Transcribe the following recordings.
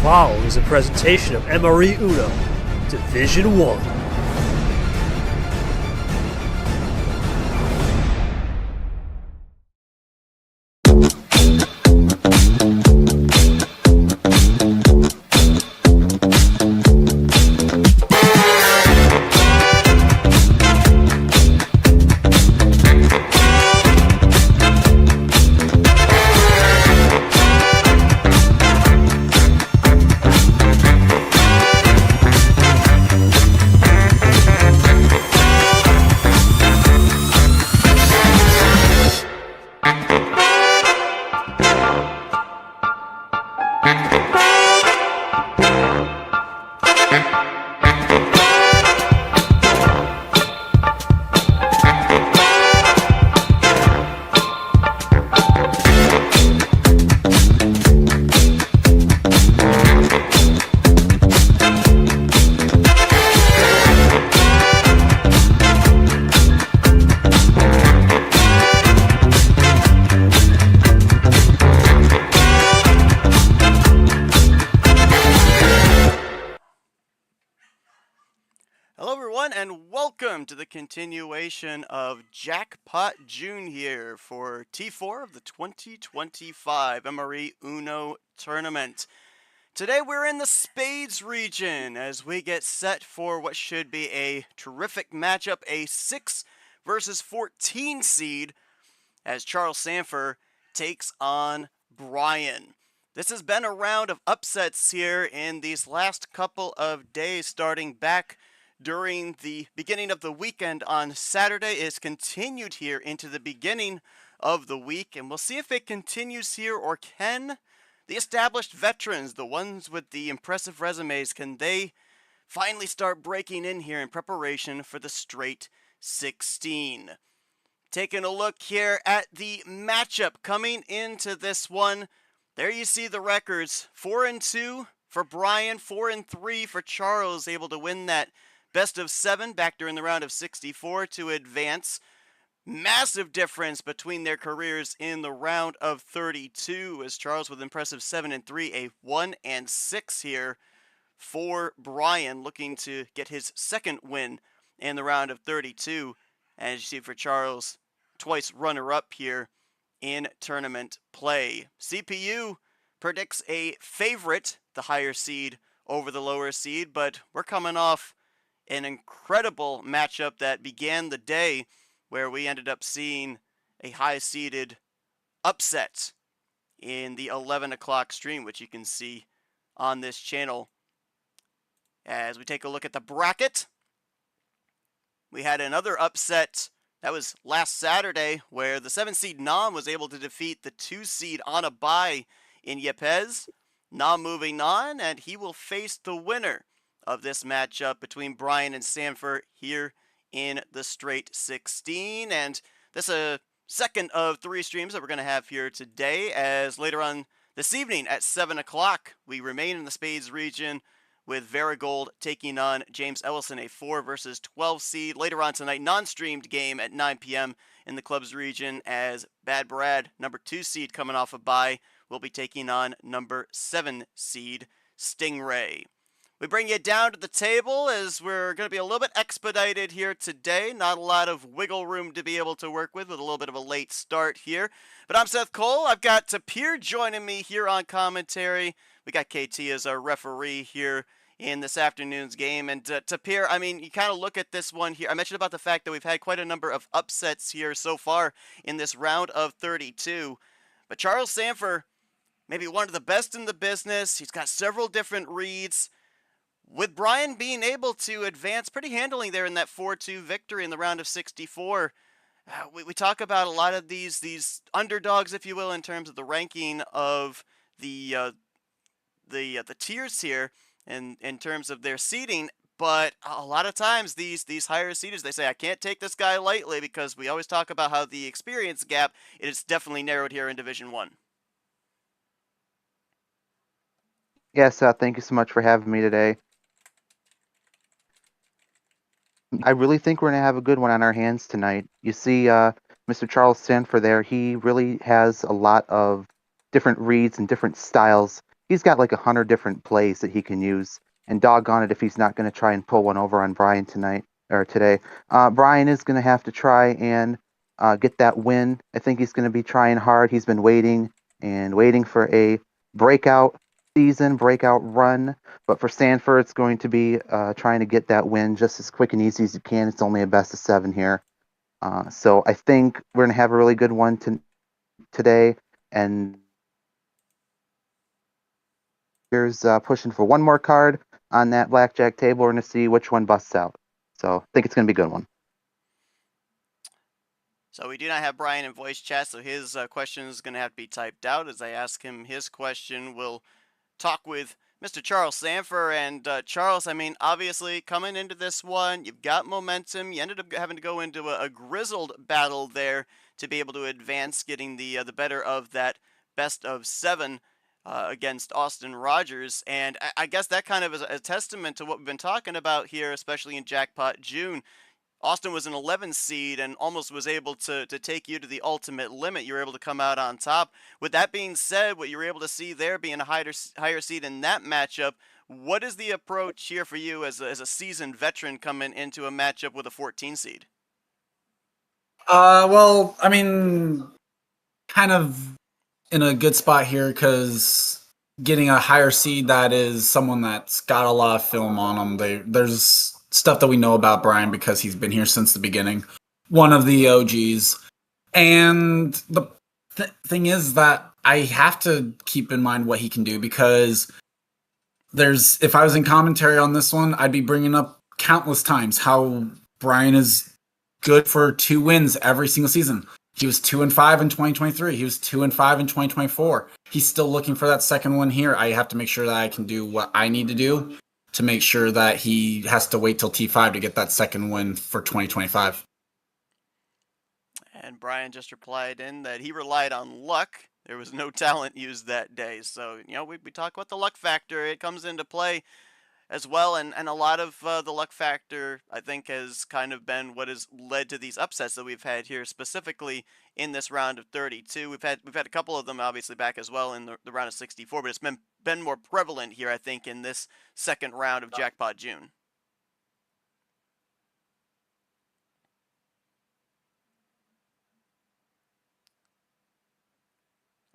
following is a presentation of MRE UNO, Division 1. And welcome to the continuation of Jackpot June here for T4 of the 2025 MRE UNO tournament. Today we're in the Spades region as we get set for what should be a terrific matchup, a 6 versus 14 seed as Charles Sandfer takes on Bryan. This has been a round of upsets here in these last couple of days, starting back during the beginning of the weekend on Saturday. Is continued here into the beginning of the week, and we'll see if it continues here, or can the established veterans, the ones with the impressive resumes, can they finally start breaking in here in preparation for the straight 16. Taking a look here at the matchup coming into this one, there you see the records: 4-2 for Bryan, 4-3 for Charles, able to win that best of 7 back during the round of 64 to advance. Massive difference between their careers in the round of 32, as Charles with impressive 7-3, a 1-6 here for Bryan, looking to get his second win in the round of 32. As you see for Charles, twice runner-up here in tournament play. CPU predicts a favorite, the higher seed over the lower seed, but we're coming off an incredible matchup that began the day where we ended up seeing a high-seeded upset in the 11 o'clock stream, which you can see on this channel. As we take a look at the bracket, we had another upset that was last Saturday where the 7-seed Nam was able to defeat the 2-seed on a bye in Yepes. Nam moving on, and he will face the winner of this matchup between Bryan and Sandfer here in the straight 16. And this is a second of 3 streams that we're going to have here today, as later on this evening at 7 o'clock we remain in the Spades region with Varigold taking on James Ellison, a 4 versus 12 seed. Later on tonight, non-streamed game at 9 p.m. in the club's region, as Bad Brad, number 2 seed coming off a bye, will be taking on number 7 seed Stingray. We bring you down to the table as we're going to be a little bit expedited here today. Not a lot of wiggle room to be able to work with a little bit of a late start here. But I'm Seth Cole. I've got Tapir joining me here on commentary. We got KT as our referee here in this afternoon's game. And Tapir, I mean, you kind of look at this one here. I mentioned about the fact that we've had quite a number of upsets here so far in this round of 32. But Charles Sandfer, maybe one of the best in the business. He's got several different reads, with Bryan being able to advance pretty handily there in that 4-2 victory in the round of 64. We talk about a lot of these underdogs, if you will, in terms of the ranking of the tiers here, and in terms of their seeding. But a lot of times these higher seeders, they say, I can't take this guy lightly, because we always talk about how the experience gap is definitely narrowed here in Division 1. Yes, thank you so much for having me today. I really think we're going to have a good one on our hands tonight. You see Mr. Charles Sandfer there, he really has a lot of different reads and different styles he's got like 100 different plays that he can use. And doggone it if he's not going to try and pull one over on Bryan tonight or today. Bryan is going to have to try and get that win. I think he's going to be trying hard. He's been waiting and waiting for a breakout season, breakout run. But for Sandfer, it's going to be trying to get that win just as quick and easy as you can. It's only a best of 7 here. So I think we're going to have a really good one today. And here's pushing for one more card on that blackjack table. We're going to see which one busts out. So I think it's going to be a good one. So we do not have Bryan in voice chat, so his question is going to have to be typed out. As I ask him his question, we'll talk with Mr. Charles Sandfer. And Charles, I mean, obviously coming into this one, you've got momentum. You ended up having to go into a grizzled battle there to be able to advance, getting the better of that best of 7 against Austin Rogers. And I guess that kind of is a testament to what we've been talking about here, especially in Jackpot June. Austin was an 11 seed and almost was able to take you to the ultimate limit. You were able to come out on top. With that being said, what you were able to see there being a higher seed in that matchup, what is the approach here for you as a seasoned veteran coming into a matchup with a 14 seed? Well, I mean, kind of in a good spot here because getting a higher seed that is someone that's got a lot of film on them. There's stuff that we know about Bryan because he's been here since the beginning. One of the OGs. And the thing is that I have to keep in mind what he can do because if I was in commentary on this one, I'd be bringing up countless times how Bryan is good for 2 wins every single season. He was 2-5 in 2023. He was 2-5 in 2024. He's still looking for that second one here. I have to make sure that I can do what I need to do to make sure that he has to wait till T5 to get that second win for 2025. And Bryan just replied in that he relied on luck. There was no talent used that day. So, we talk about the luck factor. It comes into play as well, and a lot of the luck factor, I think, has kind of been what has led to these upsets that we've had here, specifically in this round of 32. We've had a couple of them obviously back as well in the round of 64, but it's been more prevalent here, I think, in this second round of Jackpot June.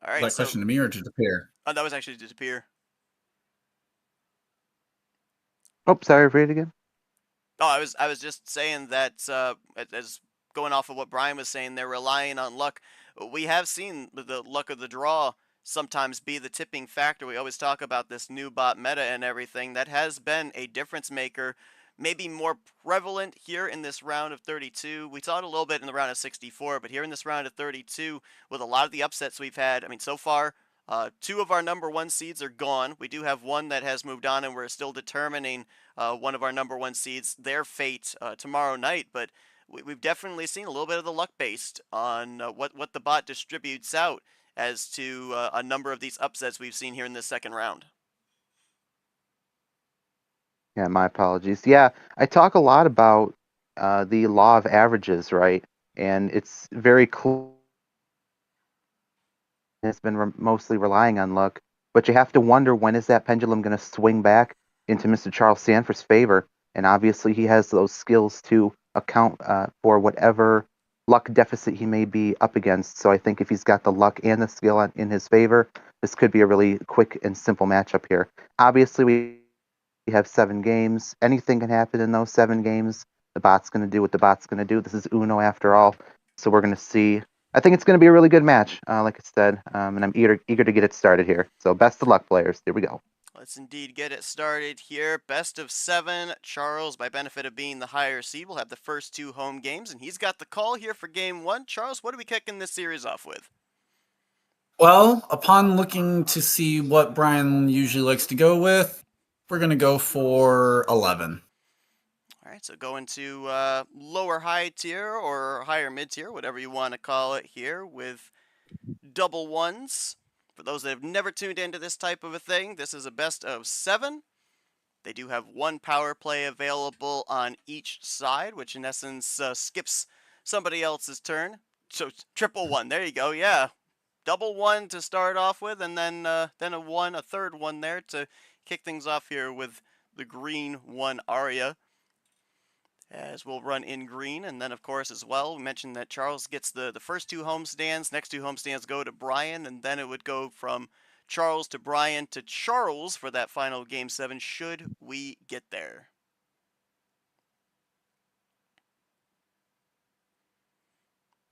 All right. That question to me or to Disappear? That was actually Disappear. Oh, sorry, read it again. Oh, I was just saying that as going off of what Bryan was saying, they're relying on luck. We have seen the luck of the draw sometimes be the tipping factor. We always talk about this new bot meta and everything. That has been a difference maker, maybe more prevalent here in this round of 32. We saw it a little bit in the round of 64, but here in this round of 32, with a lot of the upsets we've had, I mean, so far, 2 of our number 1 seeds are gone. We do have one that has moved on, and we're still determining one of our number 1 seeds, their fate tomorrow night. But we've definitely seen a little bit of the luck based on what the bot distributes out as to a number of these upsets we've seen here in this second round. Yeah, my apologies. Yeah, I talk a lot about the law of averages, right? And it's very cool. It's been mostly relying on luck, but you have to wonder when is that pendulum going to swing back into Mr. Charles Sandfer's favor? And obviously, he has those skills to account for whatever luck deficit he may be up against. So I think if he's got the luck and the skill in his favor, this could be a really quick and simple matchup here. Obviously, we have 7 games. Anything can happen in those 7 games. The bot's going to do what the bot's going to do. This is Uno after all. So we're going to see. I think it's going to be a really good match, like I said, and I'm eager to get it started here. So best of luck, players. Here we go. Let's indeed get it started here. Best of 7. Charles, by benefit of being the higher seed, will have the first 2 home games, and he's got the call here for game 1. Charles, what are we kicking this series off with? Well, upon looking to see what Bryan usually likes to go with, we're going to go for 11. All right, so going to lower high tier or higher mid tier, whatever you want to call it here, with double ones. For those that have never tuned into this type of a thing, this is a best of 7. They do have 1 power play available on each side, which in essence skips somebody else's turn. So triple 1, there you go, yeah. double one to start off with, and then a third one there to kick things off here with the green one aria. As we'll run in green, and then of course as well, we mentioned that Charles gets the first two homestands. Next two homestands go to Bryan, and then it would go from Charles to Bryan to Charles for that final game 7 should we get there.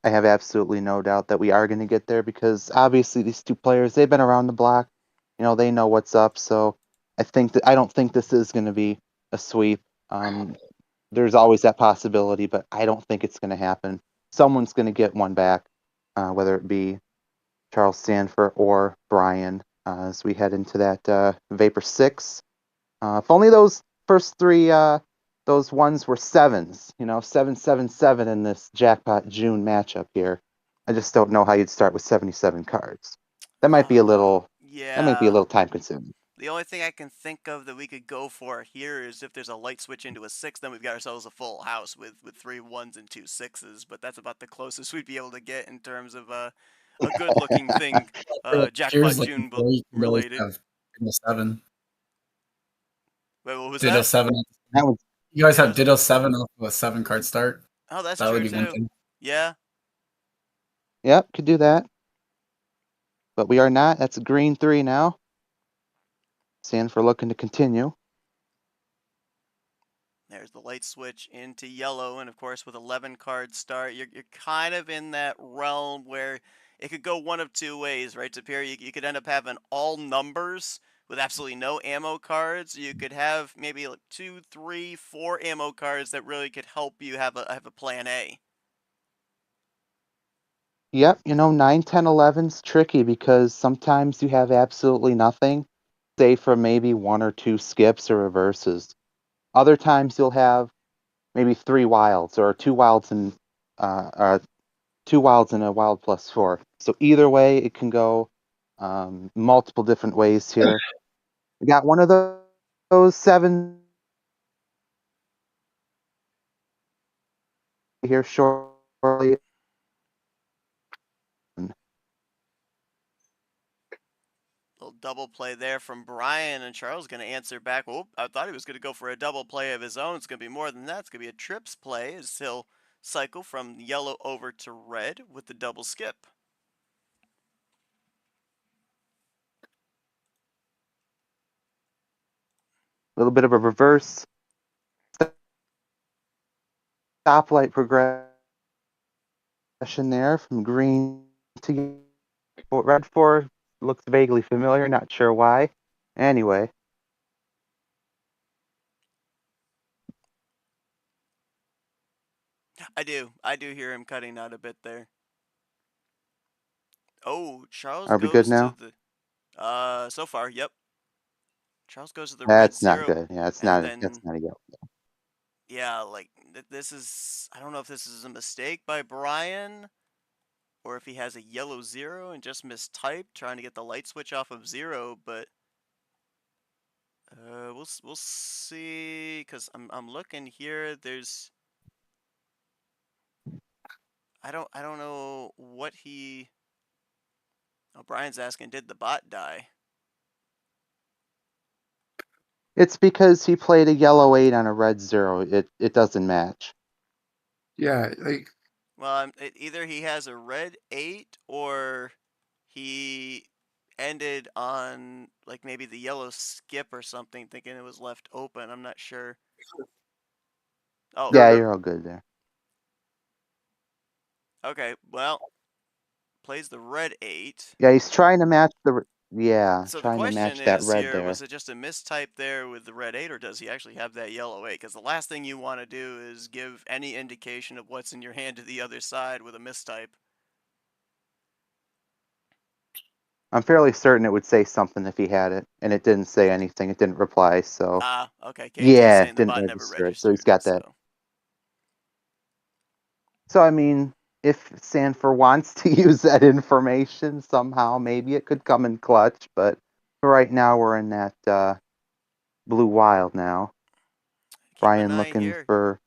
I have absolutely no doubt that we are going to get there because obviously these two players, they've been around the block. They know what's up. So I don't think this is going to be a sweep. There's always that possibility, but I don't think it's going to happen. Someone's going to get one back, whether it be Charles Sandfer or Bryan, as we head into that Vapor 6. If only those first three those ones were sevens, 777 in this Jackpot June matchup here. I just don't know how you'd start with 77 cards. That might be a little time consuming. The only thing I can think of that we could go for here is if there's a light switch into a 6, then we've got ourselves a full house with 3 1s and 2 6s, but that's about the closest we'd be able to get in terms of a good looking thing, Jackpot June related. Ditto 7. Wait, what was Ditto that? 7. That was You guys have Ditto 7 off of a 7 card start. Oh, that's That true would be one too. thing. Yeah. Yep, could do that. But we are not. That's a green 3 now. Sandfer looking to continue. There's the light switch into yellow, and of course with 11 card start, you're kind of in that realm where it could go one of two ways, right? To pair, you could end up having all numbers with absolutely no ammo cards. You could have maybe like 2, 3, 4 ammo cards that really could help you have a plan A. Yep, 9, 10, 11's tricky because sometimes you have absolutely nothing, say for maybe 1 or 2 skips or reverses. Other times you'll have maybe 3 wilds or 2 wilds and 2 wilds and a wild +4. So either way, it can go multiple different ways here. We got one of those 7 here shortly. Little double play there from Bryan, and Charles going to answer back. Oh, I thought he was going to go for a double play of his own. It's going to be more than that. It's going to be a trips play as he'll cycle from yellow over to red with the double skip. A little bit of a reverse stoplight progression there from green to red 4. Looks vaguely familiar, not sure why. Anyway. I do hear him cutting out a bit there. Oh, Charles Are we good goes now? to the so far, yep. Charles goes to the red That's not 0, good. Yeah, that's and not then a yellow. yeah, like this is, I don't know if this is a mistake by Bryan or if he has a yellow 0 and just mistyped trying to get the light switch off of 0, but we'll see, cuz I'm looking here. There's I don't know what he. Oh, Bryan's asking, did the bot die? It's because he played a yellow 8 on a red 0. It doesn't match. Yeah, like Well, either he has a red 8 or he ended on like maybe the yellow skip or something, thinking it was left open. I'm not sure. Oh, Yeah, you're all good there. okay. Well, plays the red 8. Yeah, he's trying to match So the trying to question match that is red here, there. was it just a mistype there with the red 8, or does he actually have that yellow 8? Because the last thing you want to do is give any indication of what's in your hand to the other side with a mistype. I'm fairly certain it would say something if he had it, and it didn't say anything. It didn't reply, so Ah, okay. KT yeah, saying it the didn't bot never register it. So he's registered. got that. So I mean, if Sandfer wants to use that information somehow, maybe it could come in clutch. But for right now, we're in that blue wild now. Keep an Bryan eye looking here. for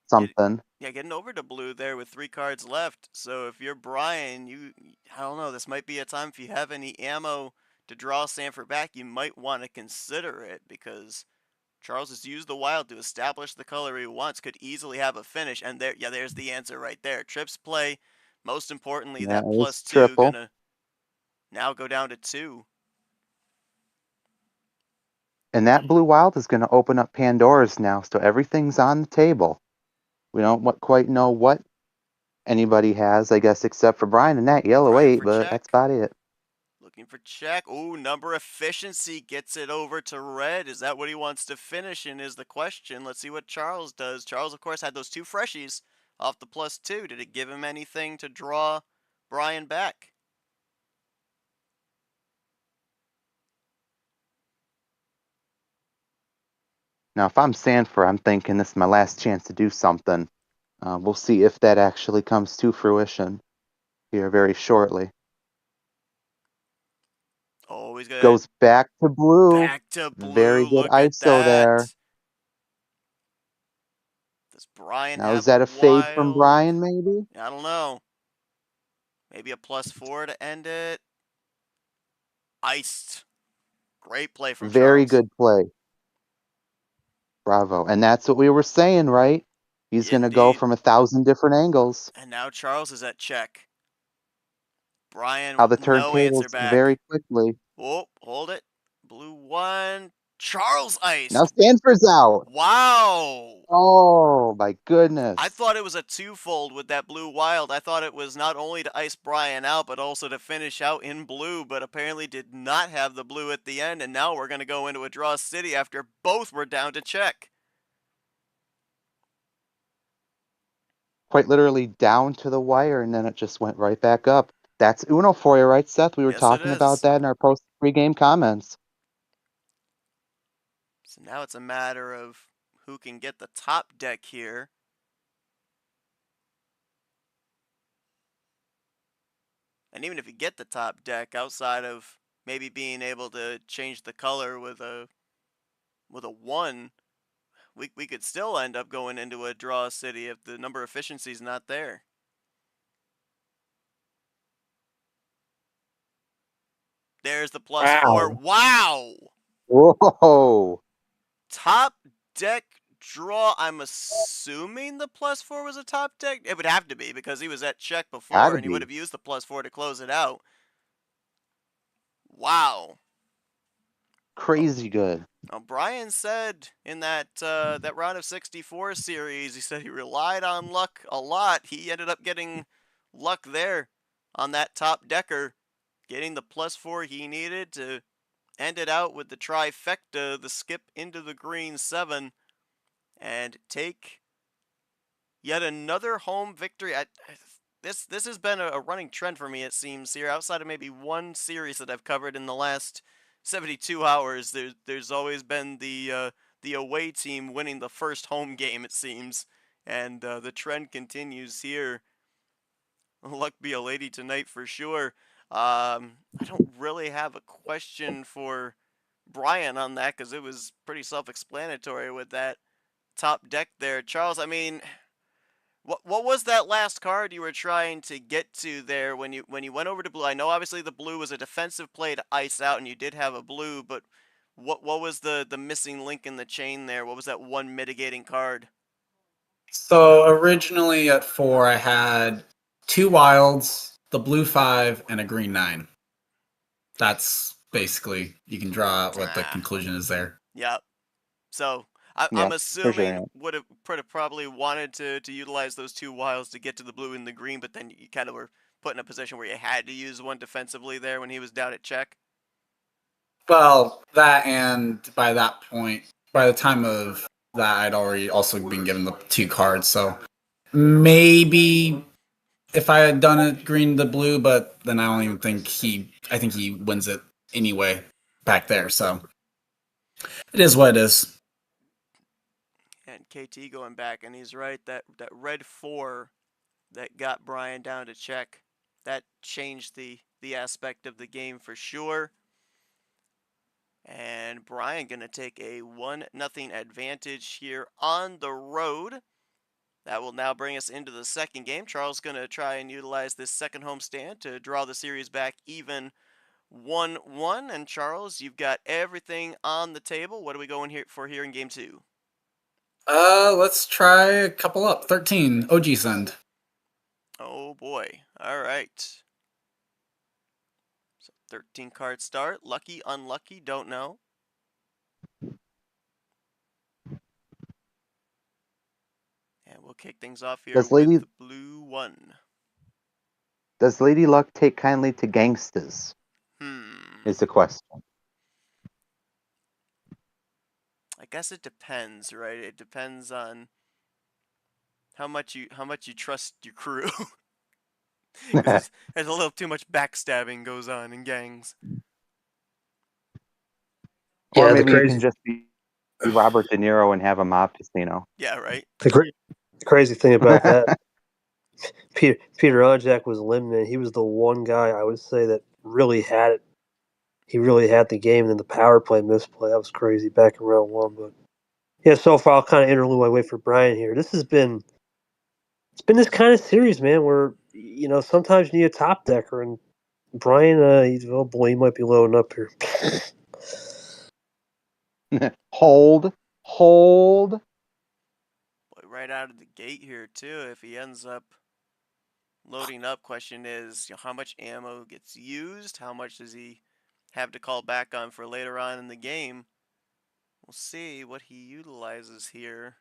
something. Yeah, getting over to blue there with 3 cards left. So if you're Bryan, I don't know, this might be a time if you have any ammo to draw Sandfer back, you might want to consider it because Charles has used the wild to establish the color he wants, could easily have a finish, and there's the answer right there. Trips play, most importantly, That that is +2 triple. gonna now go down to 2. And that blue wild is going to open up Pandora's now, so everything's on the table. We don't quite know what anybody has, I guess, except for Bryan and that yellow Bryan 8, for but that's check. about it. Looking for check. Ooh, number efficiency gets it over to red. Is that what he wants to finish in is the question. Let's see what Charles does. Charles, of course, had those 2 freshies off the +2. Did it give him anything to draw Bryan back? Now, if I'm Sandfer, I'm thinking this is my last chance to do something. We'll see if that actually comes to fruition here very shortly. Oh, he's gonna Goes back to blue. back to Very blue. good Look at ISO there. that. Does Bryan Now, is have a that a fade from wild? Bryan, maybe? I don't know. Maybe a +4 to end it. Iced. Great play from Very Charles. good play. Bravo. And that's what we were saying, right? He's going to go Indeed. from 1,000 different angles. And now Charles is at check. Bryan How with the no answer turntables very back. quickly. Oh, hold it. Blue 1. Charles Now iced. Stanford's out. Wow. Oh, my I goodness. thought it was a twofold with that blue wild. I thought it was not only to ice Bryan out, but also to finish out in blue, but apparently did not have the blue at the end, and now we're going to go into a draw city after both were down to check. Quite literally down to the wire, and then it just went right back up. That's Uno for you, right, Seth? We were Yes, it talking about is. that in our post-pre-game comments. So now it's a matter of who can get the top deck here. And even if you get the top deck, outside of maybe being able to change the color with a 1, we could still end up going into a draw city if the number efficiency is not there. There's the +4. Wow. Wow! Whoa! Top deck draw. I'm assuming the +4 was a top deck. It would have to be because he was at check before Gotta and he would be. have used the +4 to close it out. Wow. Crazy good. Bryan said in that round of 64 series, he said he relied on luck a lot. He ended up getting luck there on that top decker, getting the +4 he needed to end it out with the trifecta, the skip into the green 7, and take yet another home victory. This has been a running trend for me, it seems, here. Outside of maybe one series that I've covered in the last 72 hours, there's always been the away team winning the first home game, it seems. And the trend continues here. Luck be a lady tonight for sure. I don't really have a question for Bryan on that because it was pretty self-explanatory with that top deck there. Charles, I mean, what was that last card you were trying to get to there when you went over to blue? I know obviously the blue was a defensive play to ice out, and you did have a blue, but what was the missing link in the chain there? What was that one mitigating card? So originally at 4, I had 2 wilds, the blue 5, and a green 9. That's basically, you can draw out what the Ah, conclusion is there. yeah. So I'm Yeah, for assuming sure. would have probably wanted to utilize those 2 wilds to get to the blue and the green, but then you kind of were put in a position where you had to use one defensively there when he was down at check. Well, that, and by that point, by the time of that, I'd already also been given the 2 cards, so maybe if I had done it green to blue, but then I don't even think I think he wins it anyway back there, so it is what it is. And KT going back, and he's right. That red 4 that got Bryan down to check, that changed the aspect of the game for sure. And Bryan gonna take a 1-0 advantage here on the road. That will now bring us into the second game. Charles is going to try and utilize this second homestand to draw the series back even 1-1. And Charles, you've got everything on the table. What are we going here in game two? Let's try a couple up. 13, OG send. Oh boy. All right. So 13 card start. Lucky, unlucky, don't know. And we'll kick things off here Does with Lady the blue one. does Lady Luck take kindly to gangstas? Is the question. I guess it depends, right? It depends on how much you trust your crew. Because there's a little too much backstabbing goes on in gangs. Or Yeah, the maybe you crazy can just be Robert De Niro and have a mob casino. Yeah, right. the crazy thing about that, Peter Onjak was eliminated. He was the one guy I would say that really had it. He really had the game, and then the power play misplay. That was crazy back in round one. But yeah, so far I'll kind of interlude my way for Bryan here. It's been this kind of series, man, where sometimes you need a top decker, and Bryan, oh boy, he might be loading up here. hold. Boy, right out of the gate here too. If he ends up loading up, question is how much ammo gets used? How much does he have to call back on for later on in the game? We'll see what he utilizes here.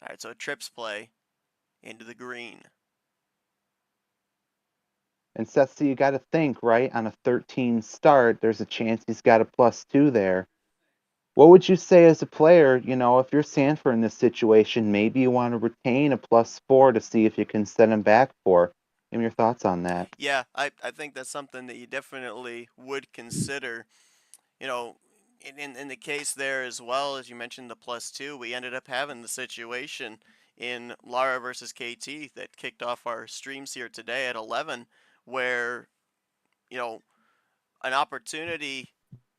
All right, so a trips play into the green. And Seth, so you got to think, right? On a 13 start, there's a chance he's got a +2 there. What would you say as a player, if you're Sandfer in this situation, maybe you want to retain a +4 to see if you can send him back 4? Give me your thoughts on that. Yeah, I think that's something that you definitely would consider. You know, in the case there as well, as you mentioned the +2, we ended up having the situation in Lara versus KT that kicked off our streams here today at 11, where, an opportunity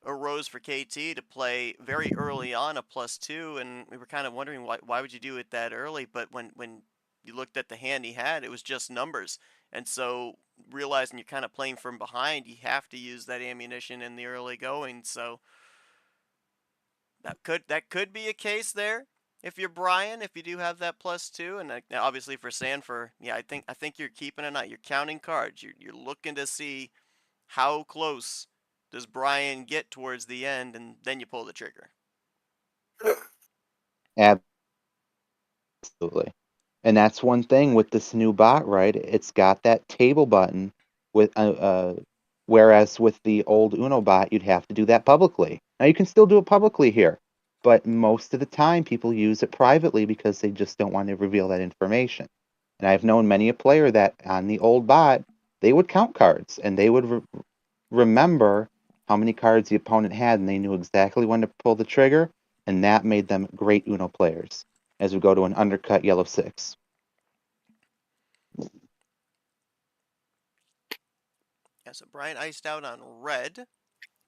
arose for KT to play very early on a +2, and we were kind of wondering why would you do it that early? But when you looked at the hand he had, it was just numbers, and so realizing you're kind of playing from behind, you have to use that ammunition in the early going. So that could be a case there. If you're Bryan, if you do have that +2, and obviously for Sandfer, yeah, I think you're keeping an eye. You're counting cards. You're looking to see how close does Bryan get towards the end, and then you pull the trigger. Absolutely. And that's one thing with this new bot, right? It's got that table button with whereas with the old Uno bot, you'd have to do that publicly. Now you can still do it publicly here, but most of the time people use it privately because they just don't want to reveal that information. And I've known many a player that on the old bot, they would count cards and they would remember how many cards the opponent had, and they knew exactly when to pull the trigger, and that made them great Uno players as we go to an undercut yellow 6. Yeah, so Bryan iced out on red.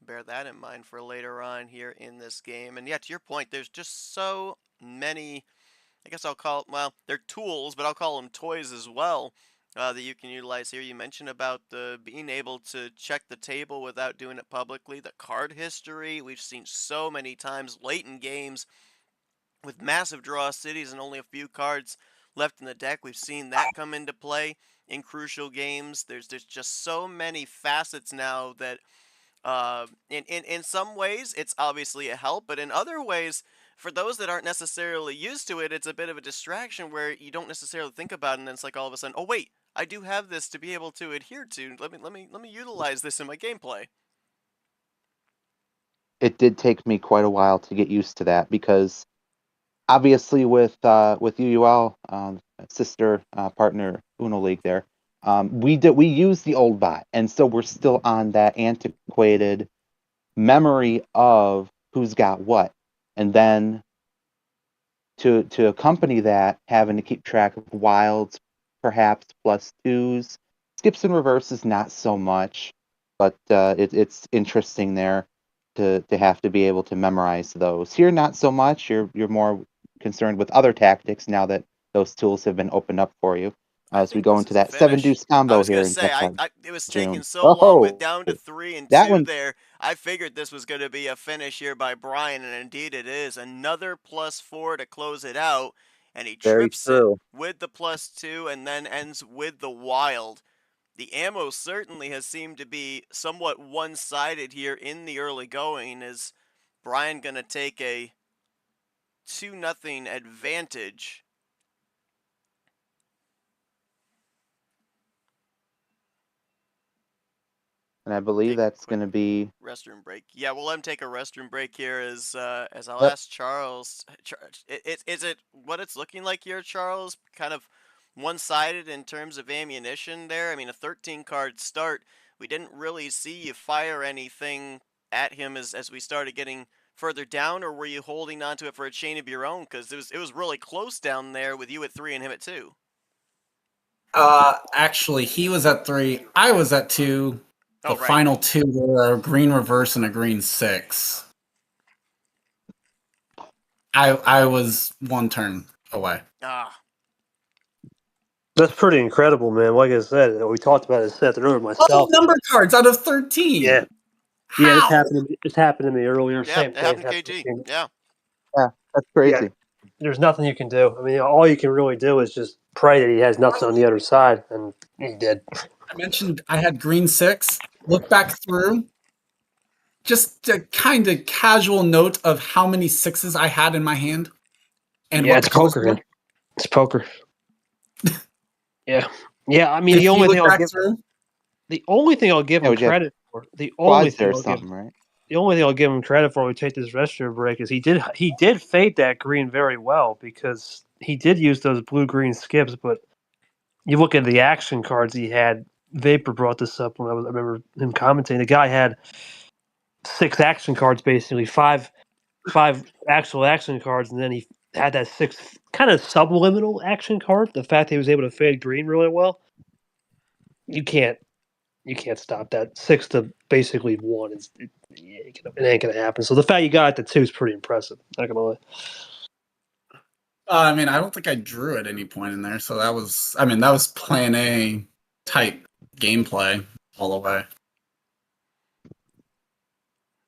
Bear that in mind for later on here in this game. And yeah, to your point, there's just so many, I guess I'll call, well, they're tools, but I'll call them toys as well, that you can utilize here. You mentioned about the being able to check the table without doing it publicly. The card history, we've seen so many times late in games with massive draw cities and only a few cards left in the deck. We've seen that come into play in crucial games. There's just so many facets now that in some ways it's obviously a help, but in other ways, for those that aren't necessarily used to it, it's a bit of a distraction where you don't necessarily think about it, and then it's like all of a sudden, oh wait, I do have this to be able to adhere to. Let me utilize this in my gameplay. It did take me quite a while to get used to that because obviously with UUL sister partner Uno League there, we use the old bot, and so we're still on that antiquated memory of who's got what, and then to accompany that, having to keep track of wilds, perhaps +2s, skips and reverses, not so much, but it's interesting there. to have to be able to memorize those. Here, not so much. You're more concerned with other tactics now that those tools have been opened up for you. I As we think go this into is a that 7 finish. deuce I combo was here gonna in say, Jackpot it was taking June. so long with Oh, down to 3 and that 2 one there. I figured this was gonna be a finish here by Bryan, and indeed it is. Another +4 to close it out, and he very trips it true. with the +2 and then ends with the wild. The ammo certainly has seemed to be somewhat one-sided here in the early going. Is Bryan gonna take a 2-0 advantage? And I believe Take a that's quick going to be. restroom break. Yeah, we'll let him take a restroom break here as I'll Yep. ask Charles. Is it what it's looking like here, Charles? Kind of one-sided in terms of ammunition there. I mean, a 13-card start. We didn't really see you fire anything at him as we started getting further down, or were you holding on to it for a chain of your own? Because it was really close down there with you at 3 and him at 2. Actually, he was at 3. I was at 2. The Oh, right. final 2 were a green reverse and a green 6. I was 1 turn away. Ah, That's pretty incredible, man. Like I said, we talked about it set earlier 12 myself. number cards out of 13. Yeah, How? yeah, this happened to me earlier. yeah, Same it thing happened to happened KG. to me. Yeah. Yeah, that's Yeah, crazy. there's nothing you can do. I mean, all you can really do is just pray that he has nothing on the other side, and he did. I mentioned I had green 6. Look back through. Just a kind of casual note of how many 6s I had in my hand and Yeah, what it's the colors poker, were. man. It's poker. Yeah, yeah. I mean, If you look back through, the only thing I'll give Yeah, him would you have credit for, quads there or something, right? the only thing I'll give him credit for when we take this restroom break is he did fade that green very well because he did use those blue green skips. But you look at the action cards he had. Vapor brought this up when I remember him commenting. The guy had 6 action cards, basically five actual action cards, and then he had that 6th kind of subliminal action card. The fact that he was able to fade green really well, you can't stop that 6 to basically 1. It ain't gonna happen. So the fact you got it to 2 is pretty impressive. Not gonna lie. I mean, I don't think I drew at any point in there. So that was plan A type gameplay all the way.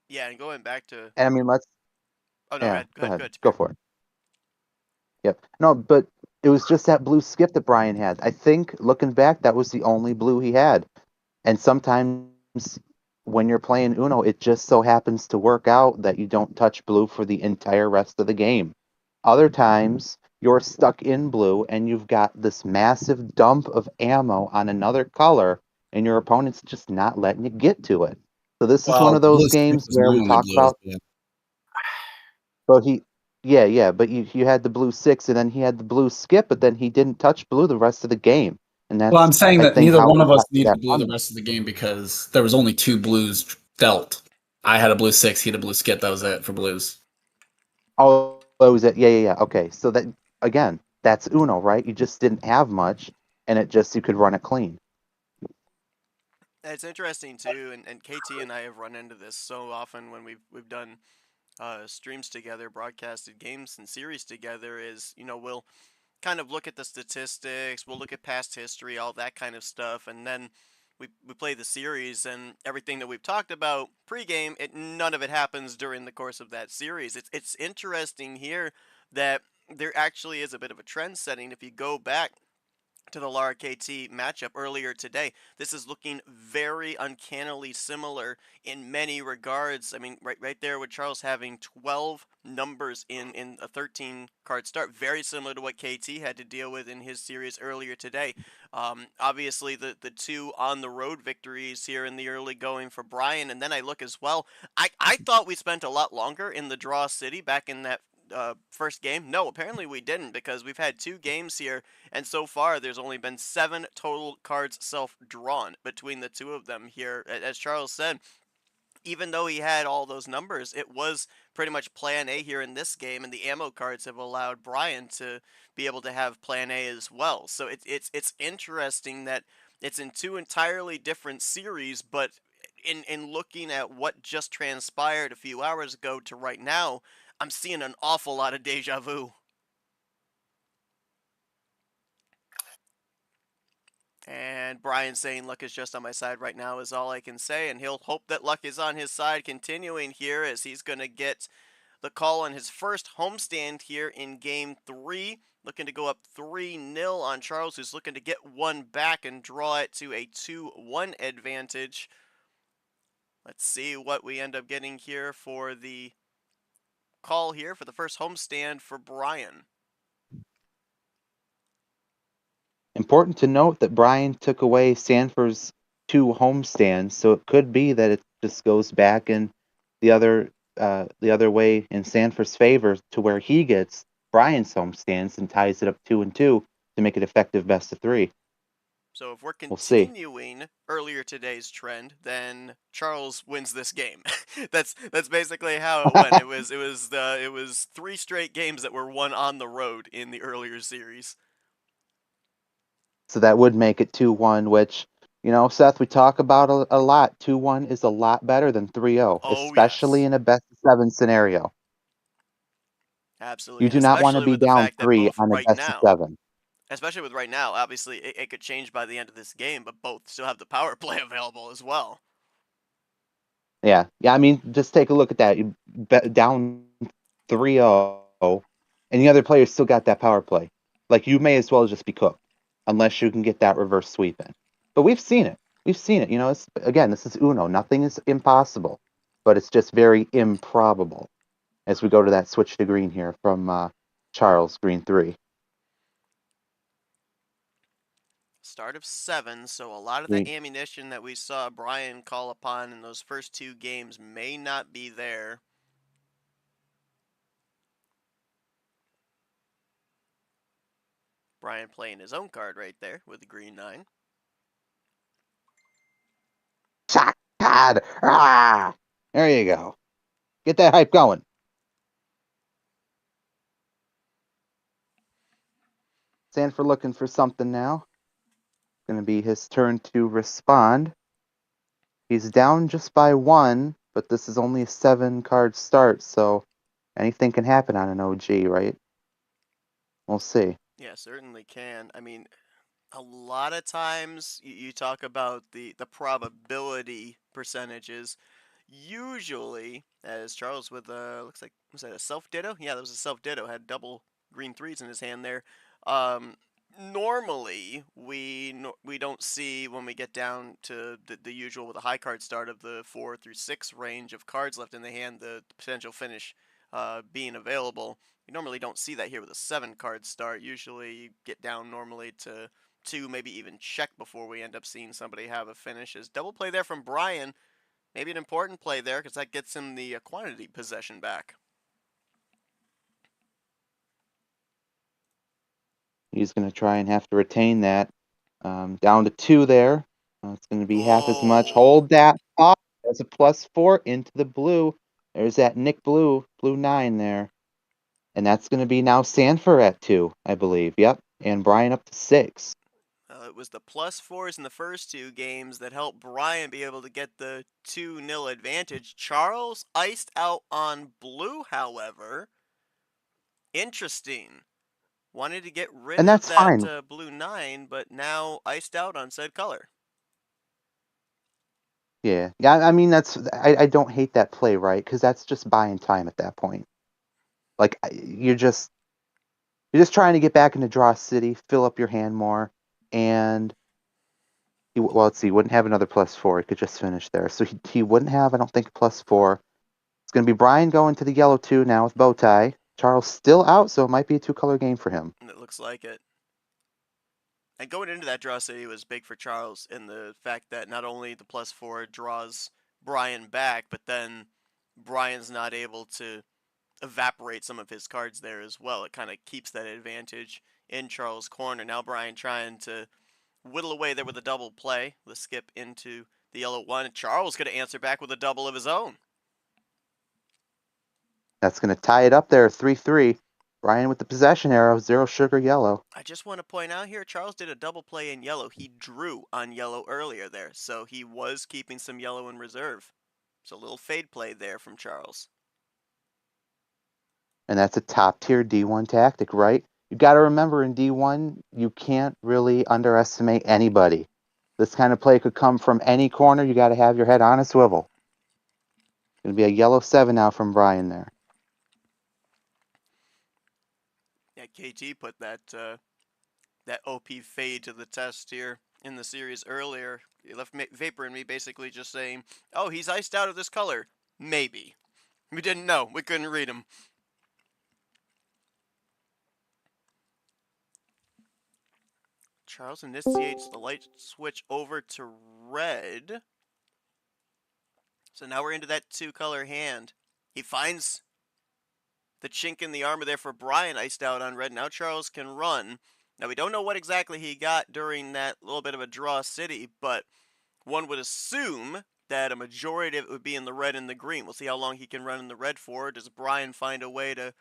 Yeah, and going back to. And I mean, let's. Oh no, Yeah, go ahead, go for it. Yep. No, but it was just that blue skip that Bryan had. I think looking back, that was the only blue he had. And sometimes when you're playing Uno, it just so happens to work out that you don't touch blue for the entire rest of the game. Other times, you're stuck in blue and you've got this massive dump of ammo on another color, and your opponent's just not letting you get to it. So this is one of those blue skip games was where my we only talk blue. about. Yeah. Well, yeah, but you had the blue 6, and then he had the blue skip, but then he didn't touch blue the rest of the game, and Well, that's I'm saying I that think neither how one we of us got to needed that blue the punish. rest of the game because there was only 2 blues dealt. I had a blue 6, he had a blue skip. That was it for blues. Oh, was it? Yeah. Okay, so that again, that's Uno, right? You just didn't have much, and you could run it clean. It's interesting too, and KT and I have run into this so often when we've done streams together, broadcasted games and series together. Is we'll kind of look at the statistics, we'll look at past history, all that kind of stuff, and then we play the series, and everything that we've talked about pregame, none of it happens during the course of that series. It's interesting here that there actually is a bit of a trend setting if you go back to the Lara KT matchup earlier today. This is looking very uncannily similar in many regards. I mean, right there with Charles having 12 numbers in a 13 card start, very similar to what KT had to deal with in his series earlier today. Obviously, the 2 on the road victories here in the early going for Bryan, and then I look as well. I thought we spent a lot longer in the draw city back in that first game. No, apparently we didn't, because we've had 2 games here, and so far there's only been 7 total cards self-drawn between the 2 of them here. As Charles said, even though he had all those numbers, it was pretty much plan A here in this game, and the ammo cards have allowed Bryan to be able to have plan A as well. So it's interesting that it's in 2 entirely different series, but in looking at what just transpired a few hours ago to right now, I'm seeing an awful lot of deja vu. And Bryan saying luck is just on my side right now is all I can say, and he'll hope that luck is on his side continuing here as he's going to get the call on his first homestand here in game 3. Looking to go up 3-0 on Charles, who's looking to get one back and draw it to a 2-1 advantage. Let's see what we end up getting here for the call here for the first homestand for Bryan. Important to note that Bryan took away Sandfer's 2 homestands, so it could be that it just goes back in the other way in Sandfer's favor to where he gets Bryan's homestands and ties it up 2-2 to make it effective best of 3. So if we're We'll see. continuing earlier today's trend, then Charles wins this game. that's basically how it went. It was 3 straight games that were won on the road in the earlier series. So that would make it 2-1, which, Seth, we talk about a lot. 2-1 is a lot better than 3-0, especially yes. in a best of 7 scenario. Absolutely, You and do not want to especially be with the down fact that 3 both on a right best of now, 7. especially with right now, obviously it could change by the end of this game, but both still have the power play available as well. Yeah. I mean, just take a look at that. You down 3-0, and the other player still got that power play. Like, you may as well just be cooked, unless you can get that reverse sweep in. But we've seen it. Again, this is Uno. Nothing is impossible, but it's just very improbable. As we go to that switch to green here from Charles, green 3. Start of 7, so a lot of the Green. ammunition that we saw Bryan call upon in those first 2 games may not be there. Bryan playing his own card right there with the green 9. Shot card! Ah! There you go. Get that hype going. Sandfer looking for something now. Going to be his turn to respond. He's down just by 1, but this is only a 7-card start, so anything can happen on an OG, right? We'll see. Yeah, certainly can. I mean, a lot of times you talk about the probability percentages. Usually, as Charles with looks like, was that a self ditto? Yeah, that was a self ditto. Had double green 3s in his hand there. Normally we don't see when we get down to the usual with a high card start of the 4 through 6 range of cards left in the hand, the potential finish being available. You normally don't see that here with a 7-card start. Usually you get down normally to 2, maybe even check before we end up seeing somebody have a finish. As double play there from Bryan, maybe an important play there because that gets him the quantity possession back. He's going to try and have to retain that. Down to 2 there. It's going to be half as much. Hold that up. That's a +4 into the blue. There's that Nick blue 9 there. And that's going to be now Sandfer at 2, I believe. Yep. And Bryan up to 6. It was the +4s in the first 2 games that helped Bryan be able to get the 2-0 advantage. Charles iced out on blue, however. Interesting. Wanted to get rid And of that's that fine. blue 9, but now iced out on said color. Yeah. I mean, I don't hate that play, right? Because that's just buying time at that point. Like, you're just trying to get back into draw city, fill up your hand more, and let's see, he wouldn't have another +4. He could just finish there. So he wouldn't have, I don't think, +4. It's going to be Bryan going to the yellow 2 now with bow tie. Charles still out, so it might be a 2-color game for him. It looks like it. And going into that draw city was big for Charles in the fact that not only the +4 draws Bryan back, but then Bryan's not able to evaporate some of his cards there as well. It kind of keeps that advantage in Charles' corner. Now Bryan trying to whittle away there with a double play. The skip into the yellow 1. Charles going to answer back with a double of his own. That's going to tie it up there, 3-3. Bryan with the possession arrow, 0 sugar yellow. I just want to point out here, Charles did a double play in yellow. He drew on yellow earlier there, so he was keeping some yellow in reserve. It's a little fade play there from Charles. And that's a top tier D1 tactic, right? You got to remember in D1, you can't really underestimate anybody. This kind of play could come from any corner. You got to have your head on a swivel. Going to be a yellow 7 now from Bryan there. Yeah, KT put that OP fade to the test here in the series earlier. He left Vapor and me basically just saying, oh, he's iced out of this color. Maybe. We didn't know. We couldn't read him. Charles initiates the light switch over to red. So now we're into that 2-color hand. He finds the chink in the armor there for Bryan, iced out on red. Now Charles can run. Now we don't know what exactly he got during that little bit of a draw city, but one would assume that a majority of it would be in the red and the green. We'll see how long he can run in the red for. Does Bryan find a way to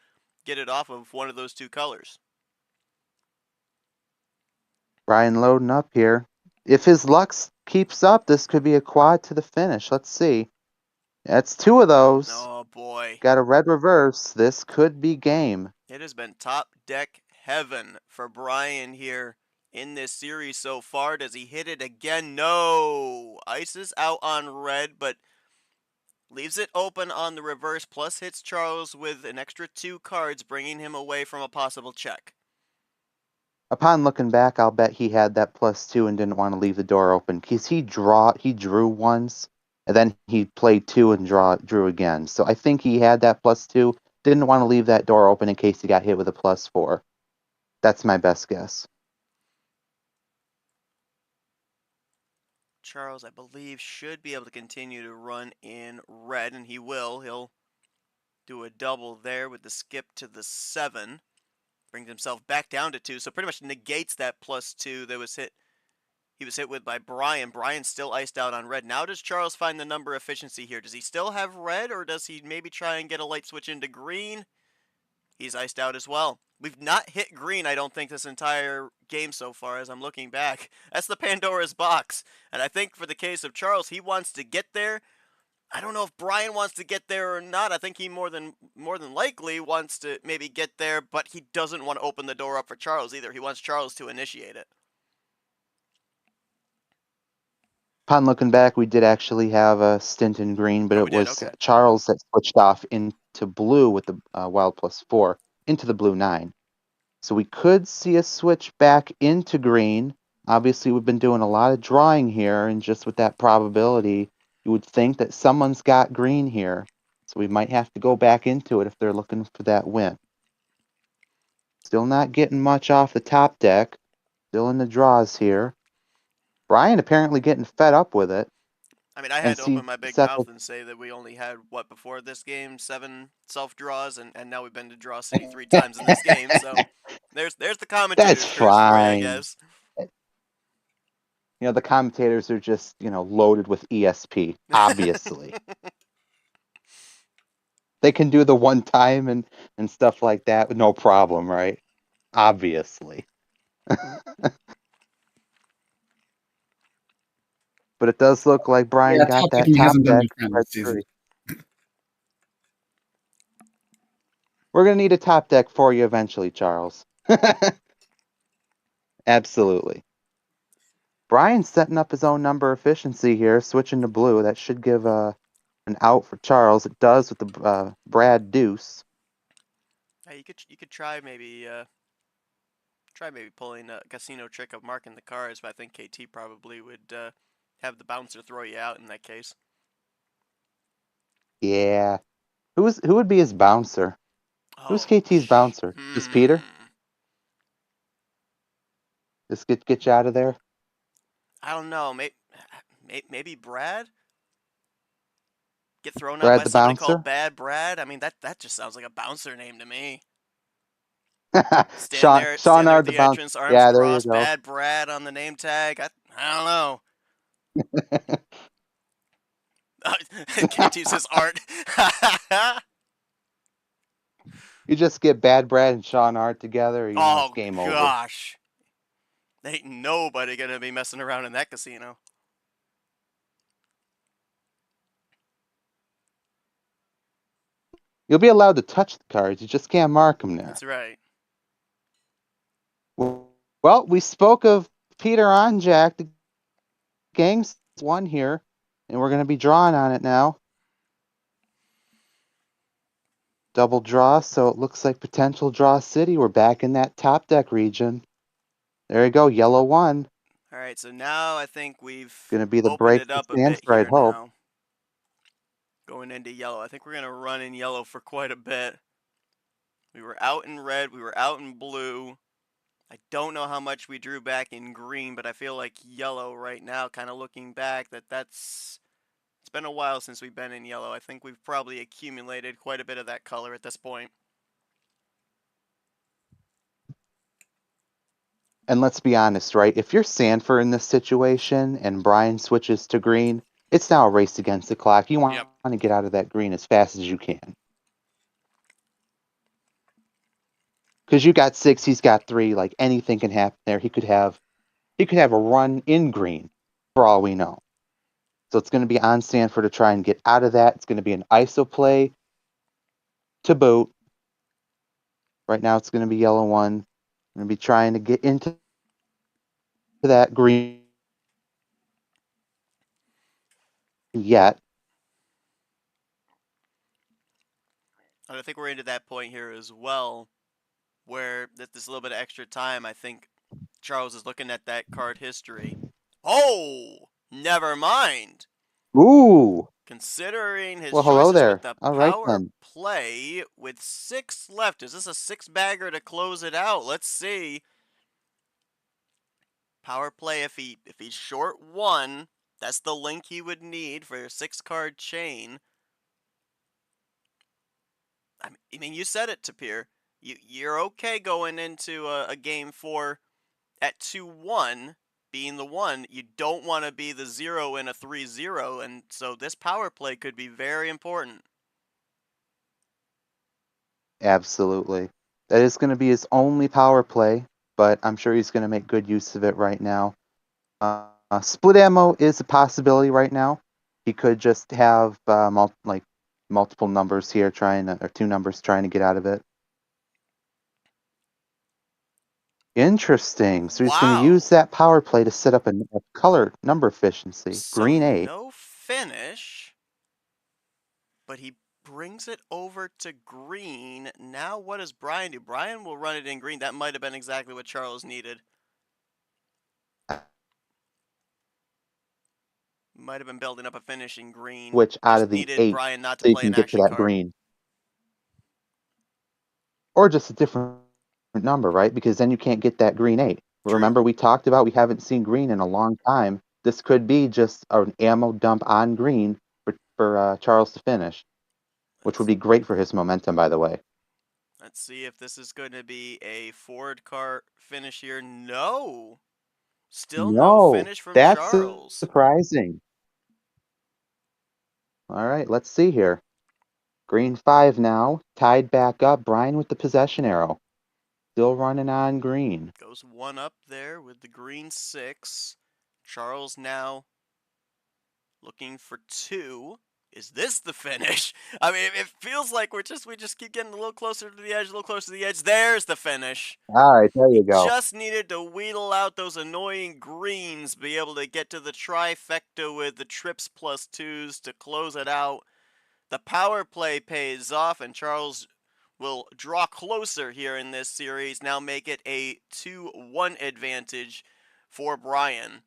get it off of one of those 2 colors? Bryan loading up here. If his luck keeps up, this could be a quad to the finish. Let's see. That's 2 of those. Oh, boy. Got a red reverse. This could be game. It has been top deck heaven for Bryan here in this series so far. Does he hit it again? No. Ices out on red, but leaves it open on the reverse, plus hits Charles with an extra 2 cards, bringing him away from a possible check. Upon looking back, I'll bet he had that +2 and didn't want to leave the door open because he drew once, and then he played 2 and drew again. So I think he had that +2, didn't want to leave that door open in case he got hit with a +4. That's my best guess. Charles, I believe, should be able to continue to run in red, and he will. He'll do a double there with the skip to the 7. Brings himself back down to 2, so pretty much negates that +2 that was hit. He was hit with by Bryan. Bryan's still iced out on red. Now does Charles find the number efficiency here? Does he still have red, or does he maybe try and get a light switch into green? He's iced out as well. We've not hit green, I don't think, this entire game so far as I'm looking back. That's the Pandora's box. And I think for the case of Charles, he wants to get there. I don't know if Bryan wants to get there or not. I think he more than likely wants to maybe get there, but he doesn't want to open the door up for Charles either. He wants Charles to initiate it. Upon looking back, we did actually have a stint in green, but it was Okay. Charles that switched off into blue with the wild +4 into the blue 9. So we could see a switch back into green. Obviously, we've been doing a lot of drawing here, and just with that probability, you would think that someone's got green here. So we might have to go back into it if they're looking for that win. Still not getting much off the top deck. Still in the draws here. Bryan apparently getting fed up with it. I mean, I had to open my big mouth and say that we only had, what, before this game, 7 self-draws, and now we've been to Draw City 3 times in this game, so there's the commentator's That's curse for you, I fine. guess. The commentators are just, loaded with ESP, obviously. They can do the one time and stuff like that with no problem, right? Obviously. But it does look like Bryan got that top deck. We're going to need a top deck for you eventually, Charles. Absolutely. Bryan's setting up his own number efficiency here, switching to blue. That should give an out for Charles. It does with the Brad deuce. Hey, you could try maybe pulling a casino trick of marking the cards, but I think KT probably would have the bouncer throw you out in that case. Yeah. Who would be his bouncer? Who's KT's bouncer? Is Peter? Just get you out of there? I don't know. Maybe Brad? Get thrown Brad out by the somebody bouncer? called Bad Brad? I mean, that just sounds like a bouncer name to me. Stand there at the entrance, arms crossed, Bad Brad on the name tag. I don't know. KT says art. You just get Bad Brad and Sean Hart together, it's Oh, game over. gosh. Ain't nobody going to be messing around in that casino. You'll be allowed to touch the cards, you just can't mark them there. That's right. Well, we spoke of Peter Onjak. The game's won here, and we're going to be drawing on it now. Double draw, so it looks like potential draw city. We're back in that top deck region. There you go, yellow 1. All right, so now I think we've Going to be the opened break it for up a bit Sandfer, I'd here hope. now. Going into yellow. I think we're going to run in yellow for quite a bit. We were out in red. We were out in blue. I don't know how much we drew back in green, but I feel like yellow right now, kind of looking back, it's been a while since we've been in yellow. I think we've probably accumulated quite a bit of that color at this point. And let's be honest, right? If you're Sandfer in this situation and Bryan switches to green, it's now a race against the clock. You want to get out of that green as fast as you can. Because you got 6, he's got 3. Like anything can happen there. He could have a run in green, for all we know. So it's going to be on Sandfer to try and get out of that. It's going to be an ISO play to boot. Right now it's going to be yellow 1. We're going to be trying to get into that green yet. And I think we're into that point here as well, where this little bit of extra time, I think Charles is looking at that card history. Oh, never mind. Ooh. Considering his hello choices there. with the All right, power then. play, with 6 left, is this a 6-bagger to close it out? Let's see. Power play, if he's short 1, that's the link he would need for your 6-card chain. I mean, you said it, Tapir. You're okay going into a game 4 at 2-1, being the 1. You don't want to be the 0 in a 3-0, and so this power play could be very important. Absolutely. That is going to be his only power play, but I'm sure he's going to make good use of it right now. Split ammo is a possibility right now. He could just have multiple numbers here or 2 numbers trying to get out of it. Interesting. So he's going to use that power play to set up a color number efficiency. So green 8. No finish, but he brings it over to green. Now what does Bryan do? Bryan will run it in green. That might have been exactly what Charles needed. Might have been building up a finish in green. Which out just of the needed 8, Bryan not to so you play can an get to action that card. green. Or just a different number, right? Because then you can't get that green 8. True. Remember we talked about we haven't seen green in a long time. This could be just an ammo dump on green for Charles to finish, which would be great for his momentum, by the way. Let's see if this is going to be a forward cart finish here. No. Still no finish from Charles. That's surprising. All right, let's see here. Green 5 now, tied back up. Bryan with the possession arrow. Still running on green. Goes 1 up there with the green 6. Charles now looking for 2. Is this the finish? I mean, it feels like we just keep getting a little closer to the edge, a little closer to the edge. There's the finish. All right, there you go. Just needed to wheedle out those annoying greens, be able to get to the trifecta with the trips plus 2s to close it out. The power play pays off, and Charles will draw closer here in this series. Now make it a 2-1 advantage for Bryan.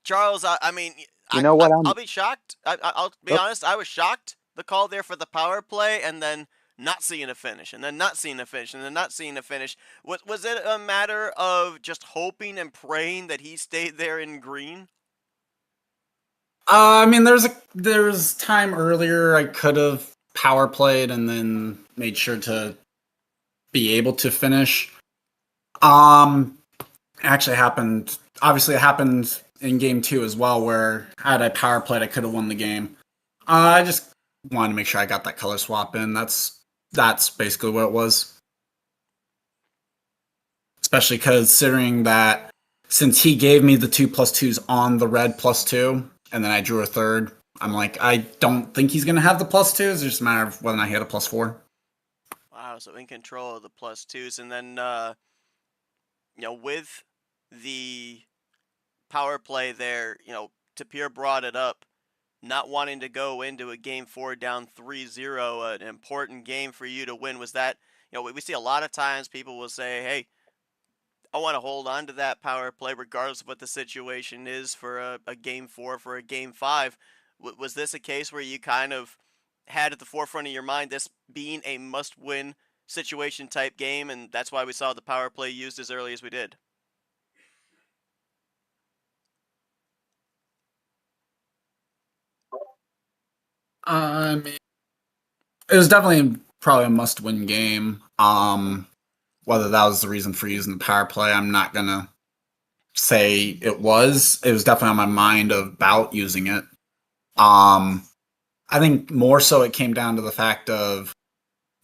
Charles, I mean, you know what? I'll be shocked. I'll be honest. I was shocked. The call there for the power play, and then not seeing a finish, and then not seeing a finish, and then not seeing a finish. Was it a matter of just hoping and praying that he stayed there in green? I mean, there's time earlier I could have power played and then made sure to be able to finish. Actually happened. Obviously, it happened in game 2 as well, where had I power played, I could have won the game. I just wanted to make sure I got that color swap in. That's that's basically what it was. Especially considering that since he gave me the 2+2s on the red +2, and then I drew a third, I'm like, I don't think he's going to have the +2s. It's just a matter of whether or not he had a +4. Wow, so in control of the +2s. And then, with the power play there, Tapir brought it up, not wanting to go into a game 4 down 3-0, an important game for you to win. Was that, we see a lot of times people will say, hey, I want to hold on to that power play regardless of what the situation is for a game 4, for a game 5. Was this a case where you kind of had at the forefront of your mind this being a must-win situation type game, and that's why we saw the power play used as early as we did? I mean, it was definitely probably a must-win game. Whether that was the reason for using the power play, I'm not gonna say it was. It was definitely on my mind about using it. I think more so it came down to the fact of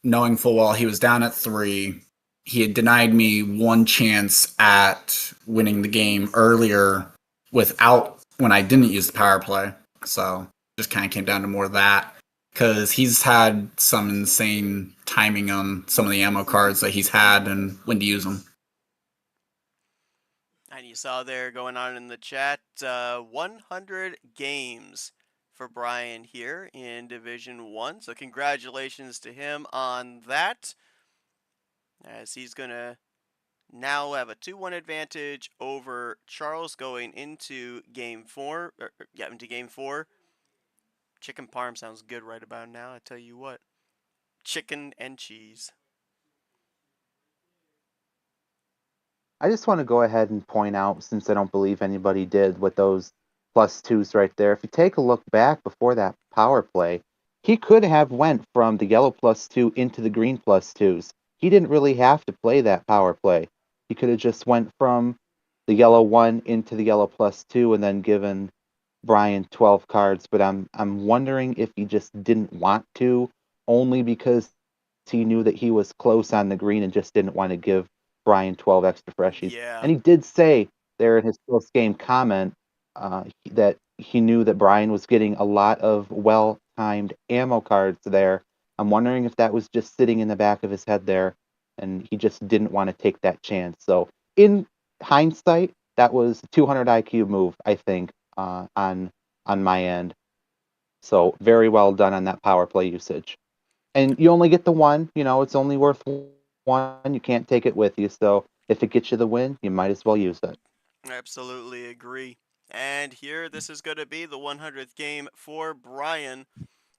knowing full well he was down at 3. He had denied me one chance at winning the game earlier without when I didn't use the power play. So just kind of came down to more of that because he's had some insane timing on some of the ammo cards that he's had and when to use them. And you saw there going on in the chat, 100 games for Bryan here in Division 1. So congratulations to him on that, as he's going to now have a 2-1 advantage over Charles going into Game 4. Into Game 4. Chicken parm sounds good right about now, I tell you what. Chicken and cheese. I just want to go ahead and point out, since I don't believe anybody did, with those +2s right there. If you take a look back before that power play, he could have went from the yellow +2 into the green +2s. He didn't really have to play that power play. He could have just went from the yellow 1 into the yellow +2 and then given Bryan 12 cards. But I'm wondering if he just didn't want to, only because he knew that he was close on the green and just didn't want to give Bryan 12 extra freshies. Yeah. And he did say there in his post-game comment that he knew that Bryan was getting a lot of well-timed ammo cards there. I'm wondering if that was just sitting in the back of his head there, and he just didn't want to take that chance. So in hindsight, that was a 200 IQ move, I think, on my end. So very well done on that power play usage. And you only get the one, it's only worth one. You can't take it with you. So if it gets you the win, you might as well use it. Absolutely agree. And here, this is going to be the 100th game for Bryan.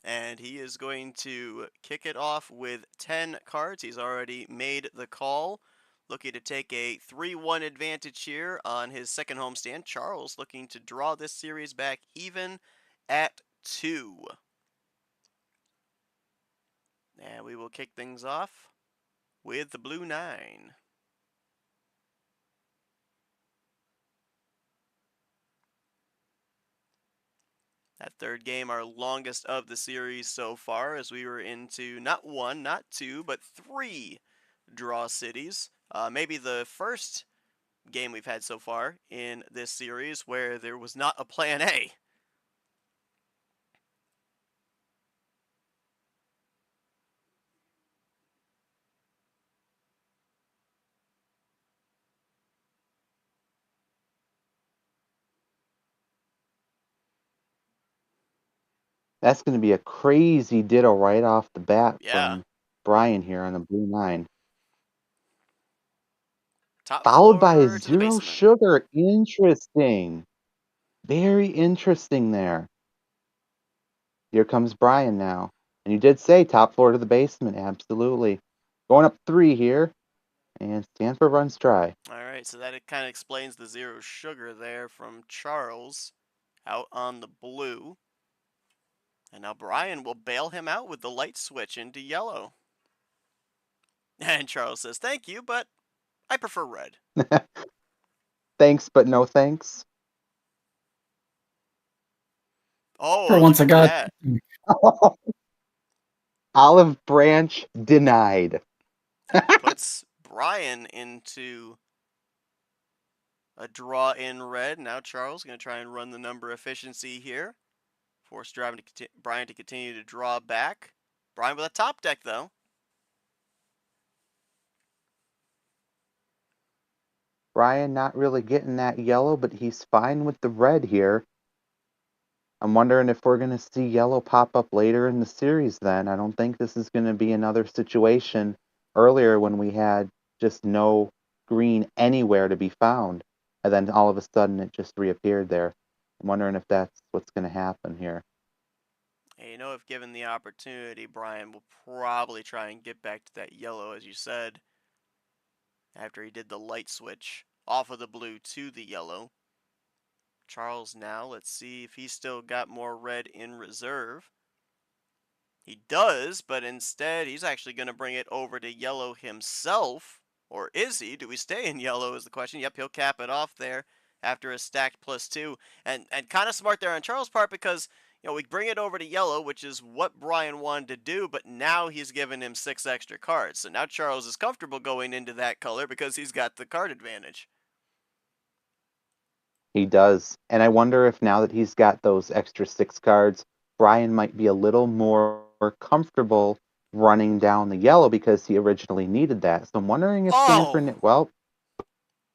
And he is going to kick it off with 10 cards. He's already made the call. Looking to take a 3-1 advantage here on his second homestand. Charles looking to draw this series back even at 2. And we will kick things off with the blue 9. That third game, our longest of the series so far, as we were into not 1, not 2, but 3 draw cities. Maybe the first game we've had so far in this series where there was not a plan A. That's going to be a crazy ditto right off the bat Yeah. from Bryan here on the blue 9. Top Followed by a floor to the zero basement. sugar. Interesting. Very interesting there. Here comes Bryan now. And you did say top floor to the basement. Absolutely. Going up 3 here. And Sandfer runs dry. All right, so that kind of explains the zero sugar there from Charles out on the blue. And now Bryan will bail him out with the light switch into yellow. And Charles says, thank you, but I prefer red. Thanks, but no thanks. Oh, For once, look I at got. that. Olive branch denied. Puts Bryan into a draw in red. Now Charles going to try and run the number efficiency here. Force Bryan to continue to draw back. Bryan with a top deck, though. Bryan not really getting that yellow, but he's fine with the red here. I'm wondering if we're going to see yellow pop up later in the series then. I don't think this is going to be another situation earlier when we had just no green anywhere to be found. And then all of a sudden it just reappeared there. I'm wondering if that's what's going to happen here. Hey, you know, if given the opportunity, Bryan will probably try and get back to that yellow, as you said, after he did the light switch off of the blue to the yellow. Charles now, let's see if he's still got more red in reserve. He does, but instead he's actually going to bring it over to yellow himself. Or is he? Do we stay in yellow is the question. Yep, he'll cap it off there after a stacked +2. And kind of smart there on Charles' part because, you know, we bring it over to yellow, which is what Bryan wanted to do, but now he's given him 6 extra cards. So now Charles is comfortable going into that color because he's got the card advantage. He does. And I wonder if now that he's got those extra 6 cards, Bryan might be a little more comfortable running down the yellow because he originally needed that. So I'm wondering if Sandfer, well,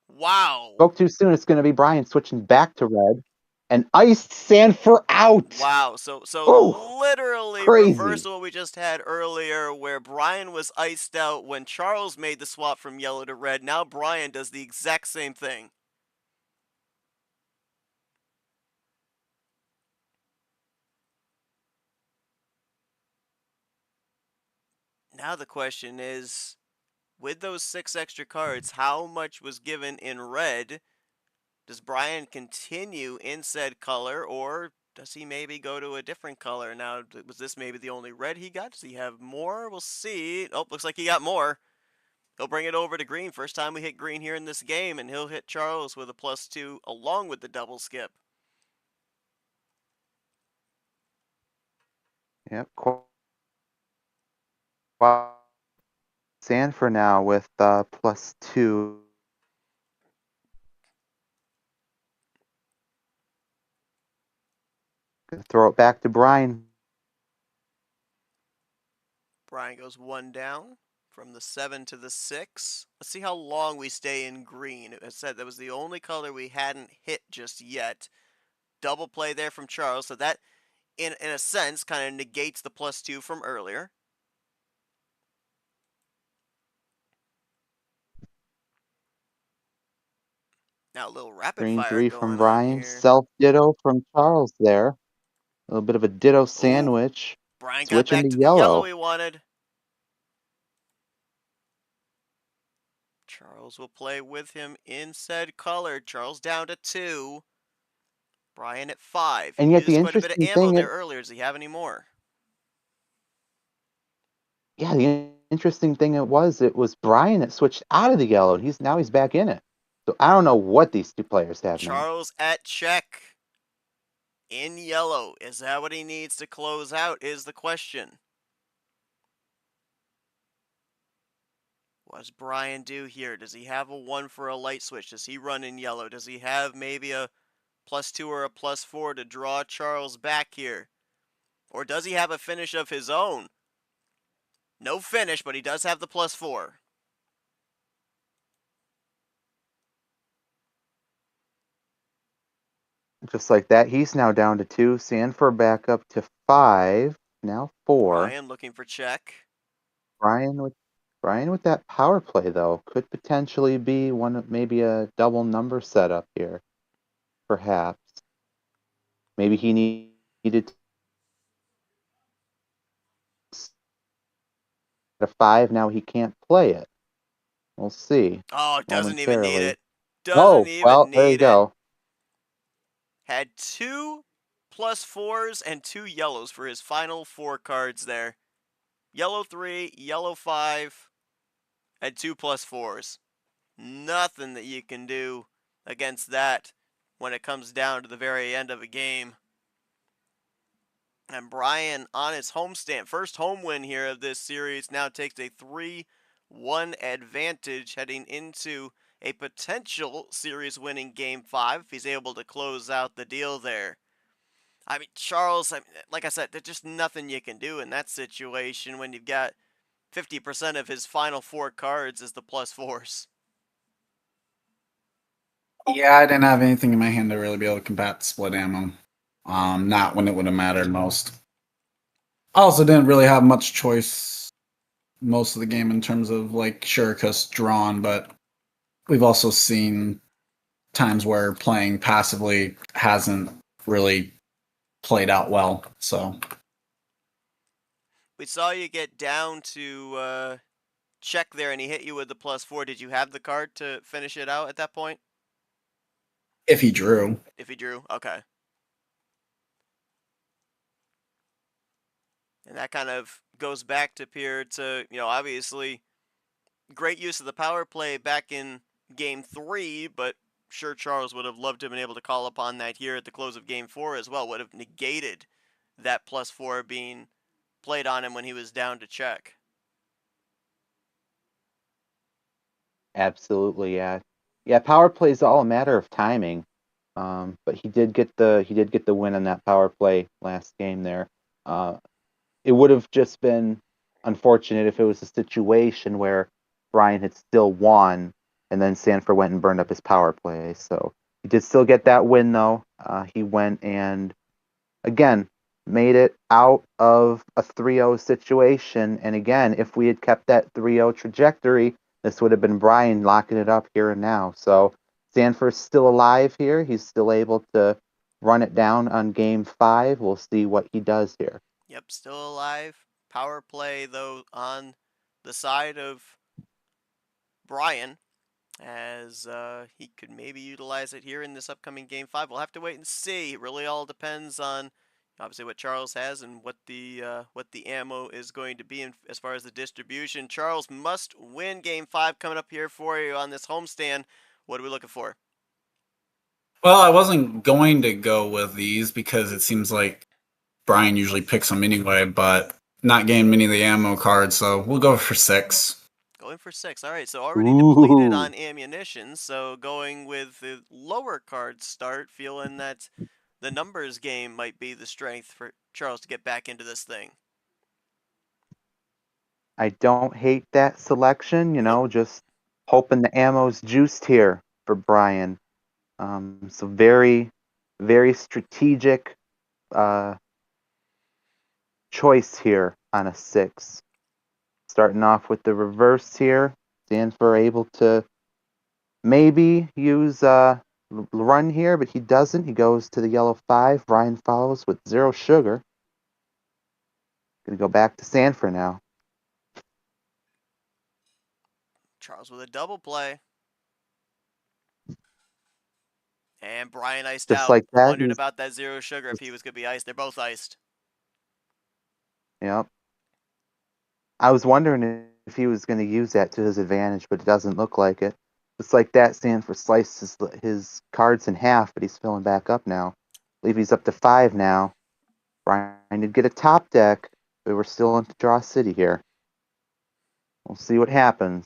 wow. spoke too soon. It's going to be Bryan switching back to red and iced Sandfer out. Wow. So Ooh, literally crazy. reverse what we just had earlier where Bryan was iced out when Charles made the swap from yellow to red. Now Bryan does the exact same thing. Now the question is, with those 6 extra cards, how much was given in red? Does Bryan continue in said color, or does he maybe go to a different color? Now, was this maybe the only red he got? Does he have more? We'll see. Oh, looks like he got more. He'll bring it over to green. First time we hit green here in this game, and he'll hit Charles with a +2 along with the double skip. Yep. Sandfer now with +2. Gonna throw it back to Bryan. Bryan goes 1 down from the 7 to the 6. Let's see how long we stay in green. It said that was the only color we hadn't hit just yet. Double play there from Charles, so that, in a sense, kind of negates the +2 from earlier. Now a little rapid Green fire 3 going from on Bryan. here. Self ditto from Charles there. A little bit of a ditto sandwich. Ooh, Bryan got Switching back to to the yellow yellow. he wanted. Charles will play with him in said color. Charles down to 2. Bryan at 5. And He yet the used quite a bit of interesting ammo thing there is, earlier. Does he have any more? yeah, the interesting thing it was Bryan that switched out of the yellow. Now he's back in it. So I don't know what these two players have, man. Charles at check. In yellow. Is that what he needs to close out is the question. What does Bryan do here? Does he have a 1 for a light switch? Does he run in yellow? Does he have maybe a +2 or a +4 to draw Charles back here? Or does he have a finish of his own? No finish, but he does have the +4. Just like that, he's now down to 2. Sandfer back up to 5. Now 4. Bryan looking for check. Bryan with that power play though could potentially be maybe a double number setup here, perhaps. Maybe he needed a 5. Now he can't play it. We'll see. Oh, doesn't even need momentarily. it. Doesn't even Well, there you need it. go. Had 2 +4s and 2 yellows for his final 4 cards there. Yellow 3, yellow 5, and 2 +4s. Nothing that you can do against that when it comes down to the very end of a game. And Bryan on his homestand, first home win here of this series, now takes a 3-1 advantage heading into a potential series winning game 5 if he's able to close out the deal there. I mean, Charles, like I said, there's just nothing you can do in that situation when you've got 50% of his final 4 cards as the plus 4s. Yeah, I didn't have anything in my hand to really be able to combat split ammo. Not when it would have mattered most. I also didn't really have much choice most of the game in terms of like Shurikus drawn, but we've also seen times where playing passively hasn't really played out well. So We saw you get down to check there and he hit you with the plus 4. Did you have the card to finish it out at that point? if he drew. If he drew, okay. And that kind of goes back to Pierre to, obviously great use of the power play back in game 3, but sure Charles would have loved to have been able to call upon that here at the close of game 4 as well. Would have negated that plus 4 being played on him when he was down to check. Absolutely, yeah. Yeah, power play is all a matter of timing. But he did get the win on that power play last game there. It would have just been unfortunate if it was a situation where Bryan had still won and then Sandfer went and burned up his power play. So he did still get that win though. He went and again made it out of a 3-0 situation. And again, if we had kept that 3-0 trajectory, this would have been Bryan locking it up here and now. So Sandfer's still alive here. He's still able to run it down on game 5. We'll see what he does here. Yep, still alive. Power play, though, on the side of Bryan, as he could maybe utilize it here in this upcoming game 5. We'll have to wait and see. It really all depends on obviously what Charles has and what the ammo is going to be as far as the distribution. Charles must win game 5 coming up here for you on this homestand. What are we looking for? Well, I wasn't going to go with these because it seems like Bryan usually picks them anyway, but not getting many of the ammo cards, so we'll go for 6. Going for 6. All right, so already depleted Ooh. on ammunition, so going with the lower card start, feeling that the numbers game might be the strength for Charles to get back into this thing. I don't hate that selection, Nope. just hoping the ammo's juiced here for Bryan. So very, very strategic choice here on a 6. Starting off with the reverse here. Sandfer able to maybe use run here, but he doesn't. He goes to the yellow 5. Bryan follows with 0 sugar. Gonna go back to Sandfer now. Charles with a double play. And Bryan iced Just out. like that. Wondered about that 0 sugar if he was going to be iced. They're both iced. Yep. I was wondering if he was going to use that to his advantage, but it doesn't look like it. Just like that, Sandfer slices his cards in half, but he's filling back up now. I believe he's up to 5 now. Bryan did get a top deck, but we're still into Draw City here. We'll see what happens.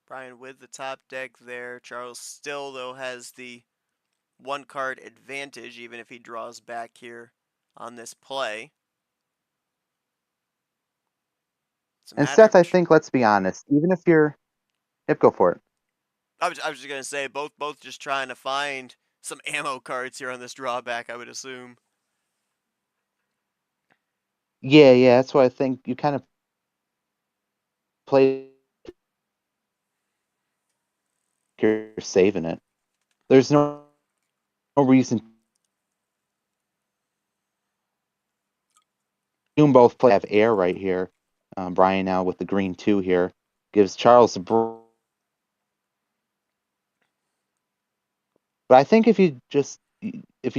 Bryan with the top deck there. Charles still, though, has the 1 card advantage, even if he draws back here on this play. And Seth, I think, let's be honest, even if you're... Yep, go for it. I was just going to say, both just trying to find some ammo cards here on this drawback, I would assume. Yeah, that's why I think you kind of play... You're saving it. There's no reason... Doom both play have air right here. Bryan now with the green 2 here. Gives Charles a... But I think if you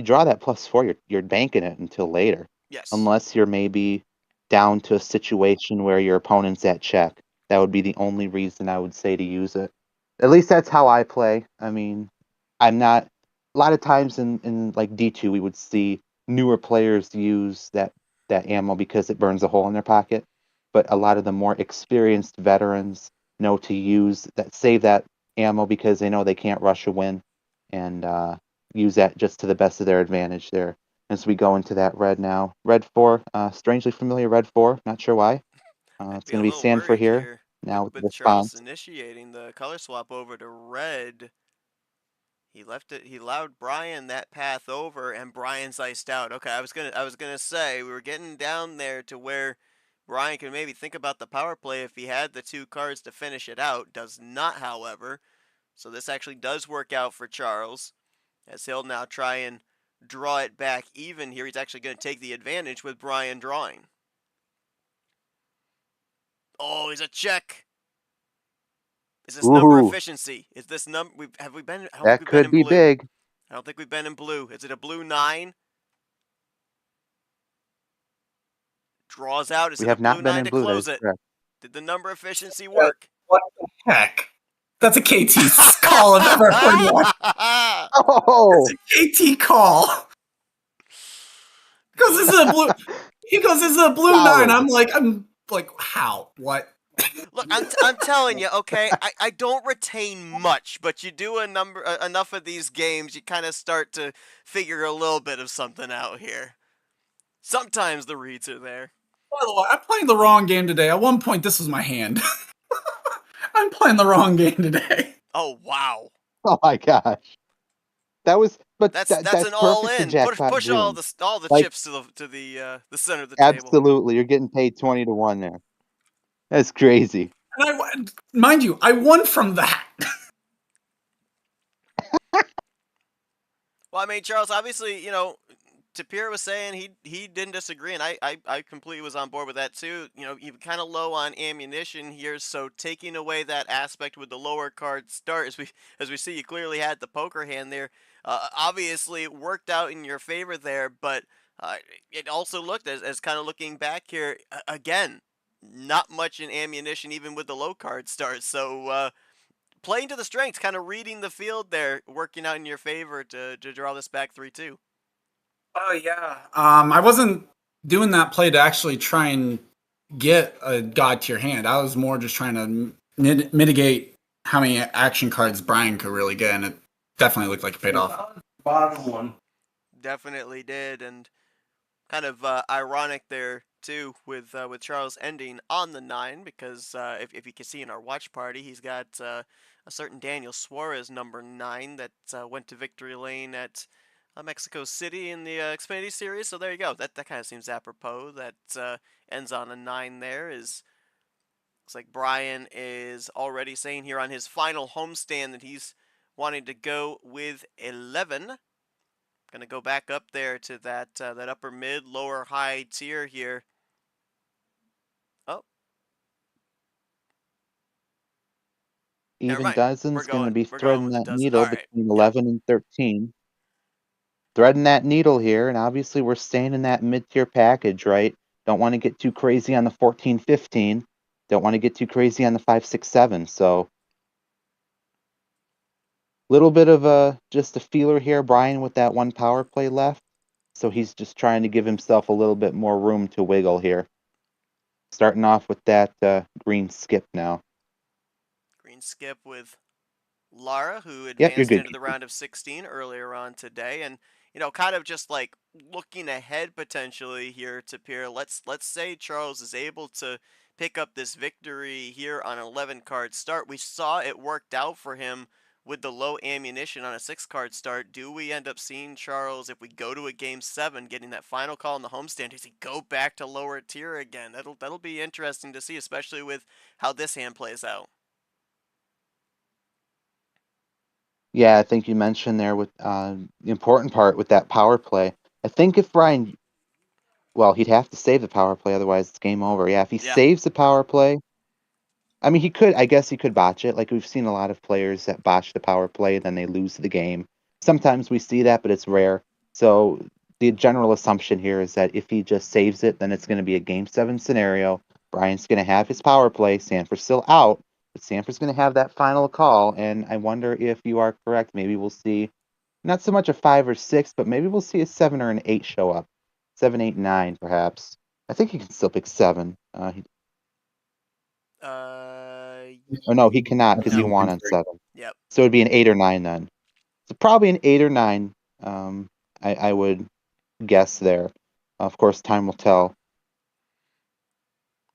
draw that +4, you're banking it until later. Yes. Unless you're maybe down to a situation where your opponent's at check. That would be the only reason I would say to use it. At least that's how I play. I mean, I'm not... A lot of times in like D2, we would see newer players use that ammo because it burns a hole in their pocket, but a lot of the more experienced veterans know to save that ammo because they know they can't rush a win, and use that just to the best of their advantage there. As we go into that red now, red 4, strangely familiar red 4, not sure why. I'd It's be a going to be little Sandfer worried here here now with the with Charles response. initiating the color swap over to red. He left it. He allowed Bryan that path over, and Bryan's iced out. Okay, I was gonna say we were getting down there to where Bryan could maybe think about the power play if he had the 2 cards to finish it out. Does not, however. So this actually does work out for Charles, as he'll now try and draw it back even here. He's actually going to take the advantage with Bryan drawing. Oh, he's a check. Is this number Ooh, efficiency? Is this number? Have we been? I don't think that we've been could in be blue. big. I don't think we've been in blue. Is it a blue 9? Draws out. Is We it a have blue not been 9 in to blue. That close is it? correct. Did the number efficiency work? What the heck? That's a KT call I've ever heard one. Oh, That's a KT call. Because this is a blue. He goes, "This is a blue Solid. 9." I'm like, how? What? Look, I'm telling you, okay. I don't retain much, but you do enough of these games, you kind of start to figure a little bit of something out here. Sometimes the reads are there. By the way, I'm playing the wrong game today. At one point, this was my hand. I'm playing the wrong game today. Oh wow, Oh my gosh. That was, but that's that's an all perfect for in. Jackpot Push all June. the Like, chips to the center of the table. absolutely, you're getting paid 20 to 1 there. That's crazy. And mind you, I won from that. Well, I mean, Charles, obviously, Tapir was saying he didn't disagree, and I completely was on board with that too. You're kind of low on ammunition here, so taking away that aspect with the lower card start, as we see, you clearly had the poker hand there. Obviously, it worked out in your favor there, but it also looked as kind of looking back here again, not much in ammunition even with the low card start. So playing to the strengths, kind of reading the field there, working out in your favor to draw this back 3-2. Oh yeah. I wasn't doing that play to actually try and get a god tier hand. I was more just trying to mitigate how many action cards Bryan could really get, and it definitely looked like it paid off. Bottom one. Definitely did, and kind of ironic there too with Charles ending on the 9, because if you can see in our watch party, he's got a certain Daniel Suarez number 9 that went to victory lane at Mexico City in the Xfinity Series. So there you go. That kind of seems apropos. That ends on a 9 there. Looks like Bryan is already saying here on his final homestand that he's wanting to go with 11. Gonna go back up there to that upper mid, lower high tier here. Oh, Even Dozen's going to be We're going threading with the that dozen. All needle right. between 11 and 13. Threading that needle here, and obviously we're staying in that mid-tier package, right? Don't want to get too crazy on the 14, 15. Don't want to get too crazy on the 5, 6, 7. So, little bit of just a feeler here, Bryan, with that one power play left. So he's just trying to give himself a little bit more room to wiggle here. Starting off with that green skip now. Green skip with Lara, who Yep, you're advanced good. into the round of 16 earlier on today, and kind of just like looking ahead potentially here to Pierre. Let's say Charles is able to pick up this victory here on an 11 card start. We saw it worked out for him with the low ammunition on a 6 card start. Do we end up seeing Charles, if we go to a game 7, getting that final call in the homestand? Does he go back to lower tier again? That'll be interesting to see, especially with how this hand plays out. Yeah, I think you mentioned there with the important part with that power play. I think if Bryan, well, he'd have to save the power play, otherwise it's game over. Yeah, if he Yeah. saves the power play, I mean, I guess he could botch it. Like, we've seen a lot of players that botch the power play, then they lose the game. Sometimes we see that, but it's rare. So the general assumption here is that if he just saves it, then it's going to be a game 7 scenario. Bryan's going to have his power play. Sandfer's still out, but Sandfer's going to have that final call. And I wonder if you are correct. Maybe we'll see Not so much a 5 or 6, but maybe we'll see a 7 or an 8 show up. 7, 8, 9, perhaps. I think he can still pick 7. Oh no, he cannot because he No. won on 7. Yep. So it'd be an 8 or 9 then. So probably an 8 or 9. I would guess there. Of course, time will tell.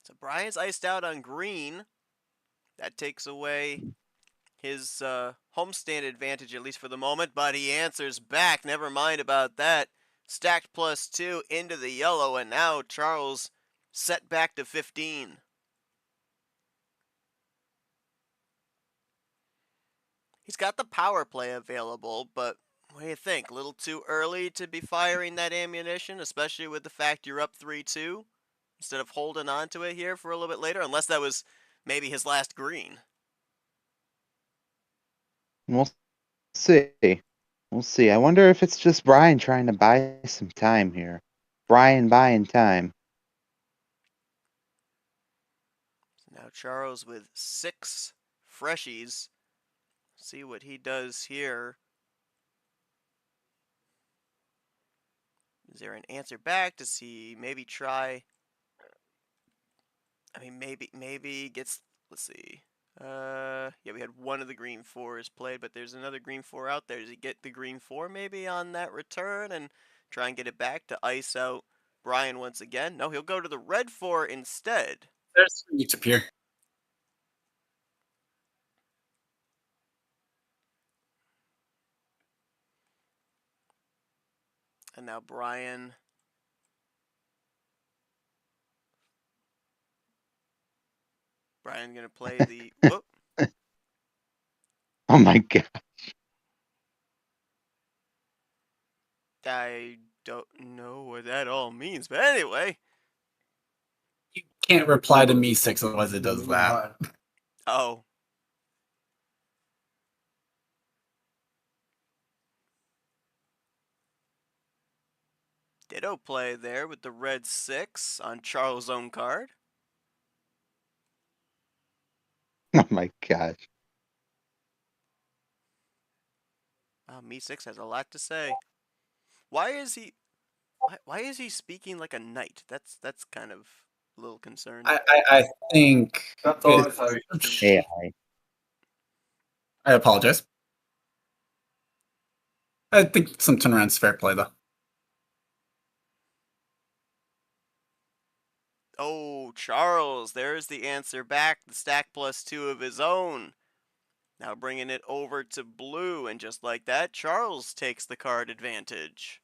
So Bryan's iced out on green. That takes away his homestand advantage, at least for the moment, but he answers back. Never mind about that. Stacked +2 into the yellow, and now Charles set back to 15. He's got the power play available, but what do you think? A little too early to be firing that ammunition, especially with the fact you're up 3-2, instead of holding on to it here for a little bit later, unless that was maybe his last green. We'll see. We'll see. I wonder if it's just Bryan trying to buy some time here. Bryan buying time. Now Charles with 6 freshies. See what he does here. Is there an answer back? Does he maybe try? I mean, maybe gets. Let's see. Yeah, we had one of the green 4s played, but there's another green 4 out there. Does he get the green 4 maybe on that return and try and get it back to ice out Bryan once again? No, he'll go to the red 4 instead. There's each appear. And now Bryan's gonna play the whoop. Oh my god. I don't know what that all means, but anyway. You can't reply to me 6 unless it does that. Oh. Ditto play there with the red 6 on Charles' own card. Oh my gosh. Me6 has a lot to say. Why is he speaking like a knight? That's kind of a little concerning. I think AI. I apologize. I think some turnaround's fair play though. Oh, Charles, there's the answer back. The stack +2 of his own. Now bringing it over to blue, and just like that, Charles takes the card advantage.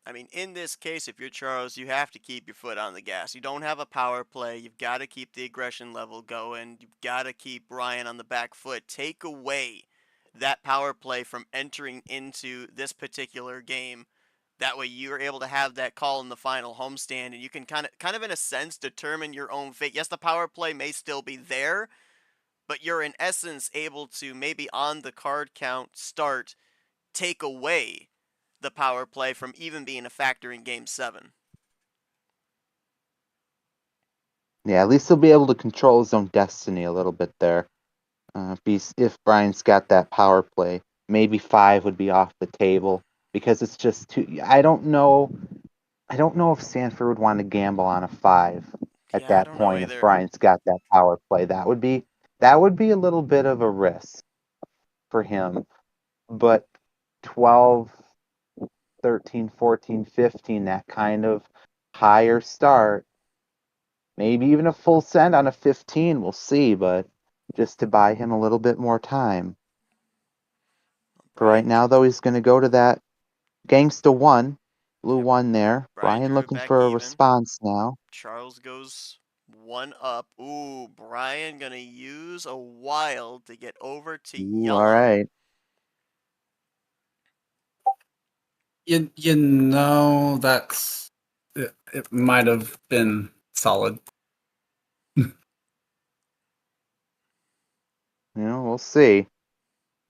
I mean, in this case, if you're Charles, you have to keep your foot on the gas. You don't have a power play. You've got to keep the aggression level going. You've got to keep Bryan on the back foot. Take away that power play from entering into this particular game. That way you're able to have that call in the final homestand, and you can kind of in a sense determine your own fate. Yes, the power play may still be there, but you're in essence able to maybe on the card count start take away the power play from even being a factor in game 7. Yeah, at least he'll be able to control his own destiny a little bit there. If Bryan's got that power play, maybe 5 would be off the table because it's just too. I don't know. I don't know if Sandfer would want to gamble on a 5 at Yeah, I that don't know point if either. Bryan's got that power play. That would be a little bit of a risk for him. But 12, 13, 14, 15, that kind of higher start, maybe even a full send on a 15, we'll see, but just to buy him a little bit more time. For right Bryan, now, though, he's going to go to that Gangsta 1, blue Yep. 1 there. Bryan Bryan drew it looking back for a even. response now. Charles goes 1 up. Ooh, Bryan gonna use a wild to get over to yellow. All right. You know that's it might have been solid. We'll see.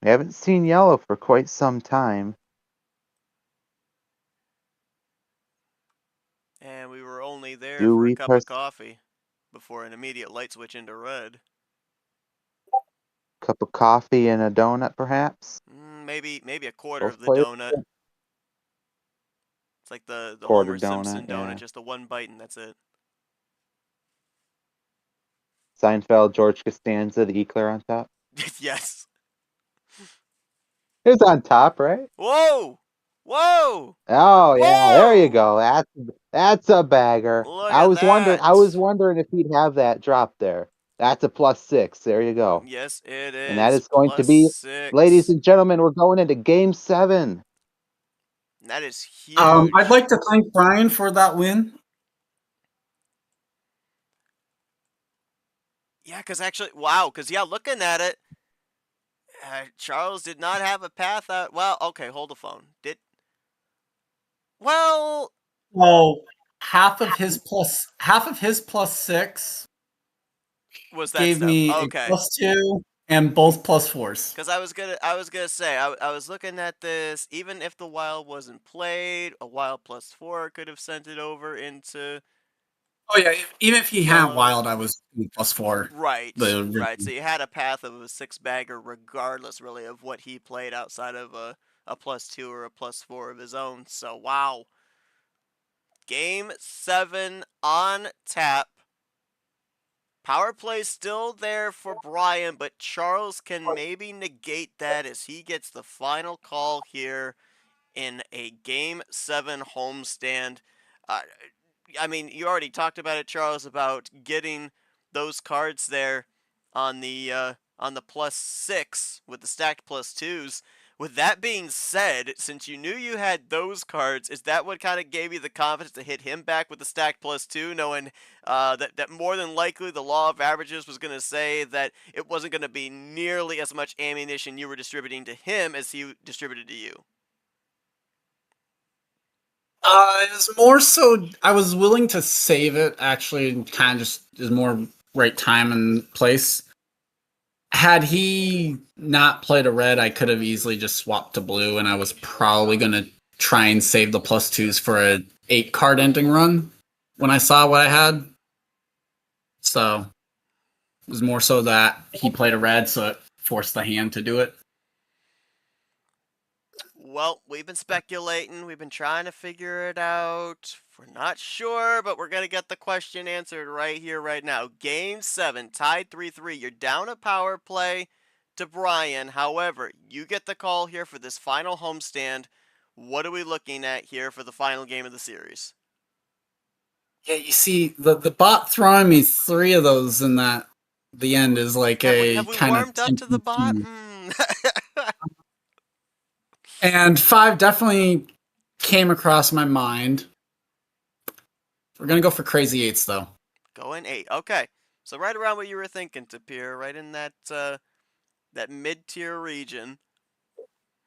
We haven't seen yellow for quite some time. And we were only there Do for a we cup of coffee before an immediate light switch into red. Cup of coffee and a donut, perhaps. Maybe a quarter Both of the players. donut. It's like the Quarter Homer Simpson donut, donut, yeah. just the one bite and that's it. Seinfeld, George Costanza, the eclair on top. Yes. It's on top, right? Whoa! Whoa! Oh yeah, there you Whoa! go. That's a bagger. Look I at was wondering. that. I was wondering if he'd have that drop there. That's a +6. There you go. Yes, it And that is. is going to be, ladies +6. and gentlemen, we're going into Game 7. That is huge. I'd like to thank Bryan for that win. Yeah, because actually, wow, because looking at it, Charles did not have a path out. Well, okay, hold the phone. Well, half of his +6 was that gave stuff? me Okay. a +2 and both +4s. Because I was gonna say, I was looking at this. Even if the wild wasn't played, a wild +4 could have sent it over into. Oh yeah, even if he hadn't Yellow. wild, I was +4. Right. Right. So you had a path of a 6-bagger, regardless, really, of what he played outside of a +2 or a +4 of his own. So wow. Game 7 on tap. Power play still there for Bryan, but Charles can maybe negate that as he gets the final call here in a Game 7 homestand. I mean, you already talked about it, Charles, about getting those cards there on the +6 with the stacked +2s. With that being said, since you knew you had those cards, is that what kind of gave you the confidence to hit him back with the stacked +2, knowing that more than likely the law of averages was going to say that it wasn't going to be nearly as much ammunition you were distributing to him as he distributed to you? It was more so I was willing to save it, actually, kind of just is more right time and place. Had he not played a red, I could have easily just swapped to blue, and I was probably going to try and save the +2s for a 8-card ending run when I saw what I had. So it was more so that he played a red, so it forced the hand to do it. Well, we've been speculating. We've been trying to figure it out. We're not sure, but we're going to get the question answered right here, right now. Game 7, tied 3-3. You're down a power play to Bryan. However, you get the call here for this final homestand. What are we looking at here for the final game of the series? Yeah, you see, the bot throwing me 3 of those in the end is like Have we kind of warmed up to the bot? And 5 definitely came across my mind. We're gonna go for crazy 8s though. Going 8. Okay, so right around what you were thinking, Tapir, right in that mid-tier region.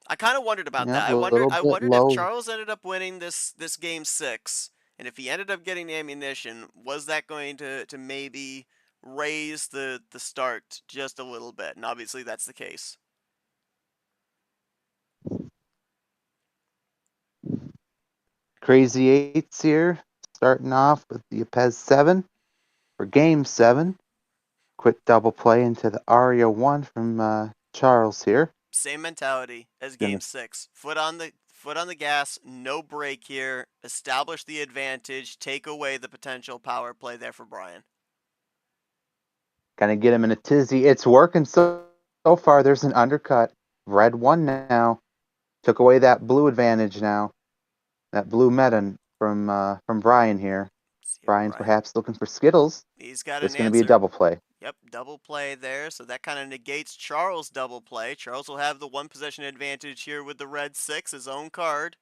I kind of wondered about that. A little I bit wondered if low. Charles ended up winning this game 6, and if he ended up getting ammunition, was that going to maybe raise the start just a little bit? And obviously that's the case. Crazy 8s here, starting off with the Pez 7 for Game 7. Quick double play into the Aria 1 from Charles here. Same mentality as Game 6. Foot on the gas, no brake here. Establish the advantage. Take away the potential power play there for Bryan. Kind of get him in a tizzy. It's working so far. There's an undercut. Red 1 now. Took away that blue advantage now. That blue meta from Bryan here. Bryan's perhaps looking for Skittles. He's got It's an going to answer. be a double play. Yep, double play there, so that kind of negates Charles' double play. Charles will have the 1 possession advantage here with the red 6, his own card.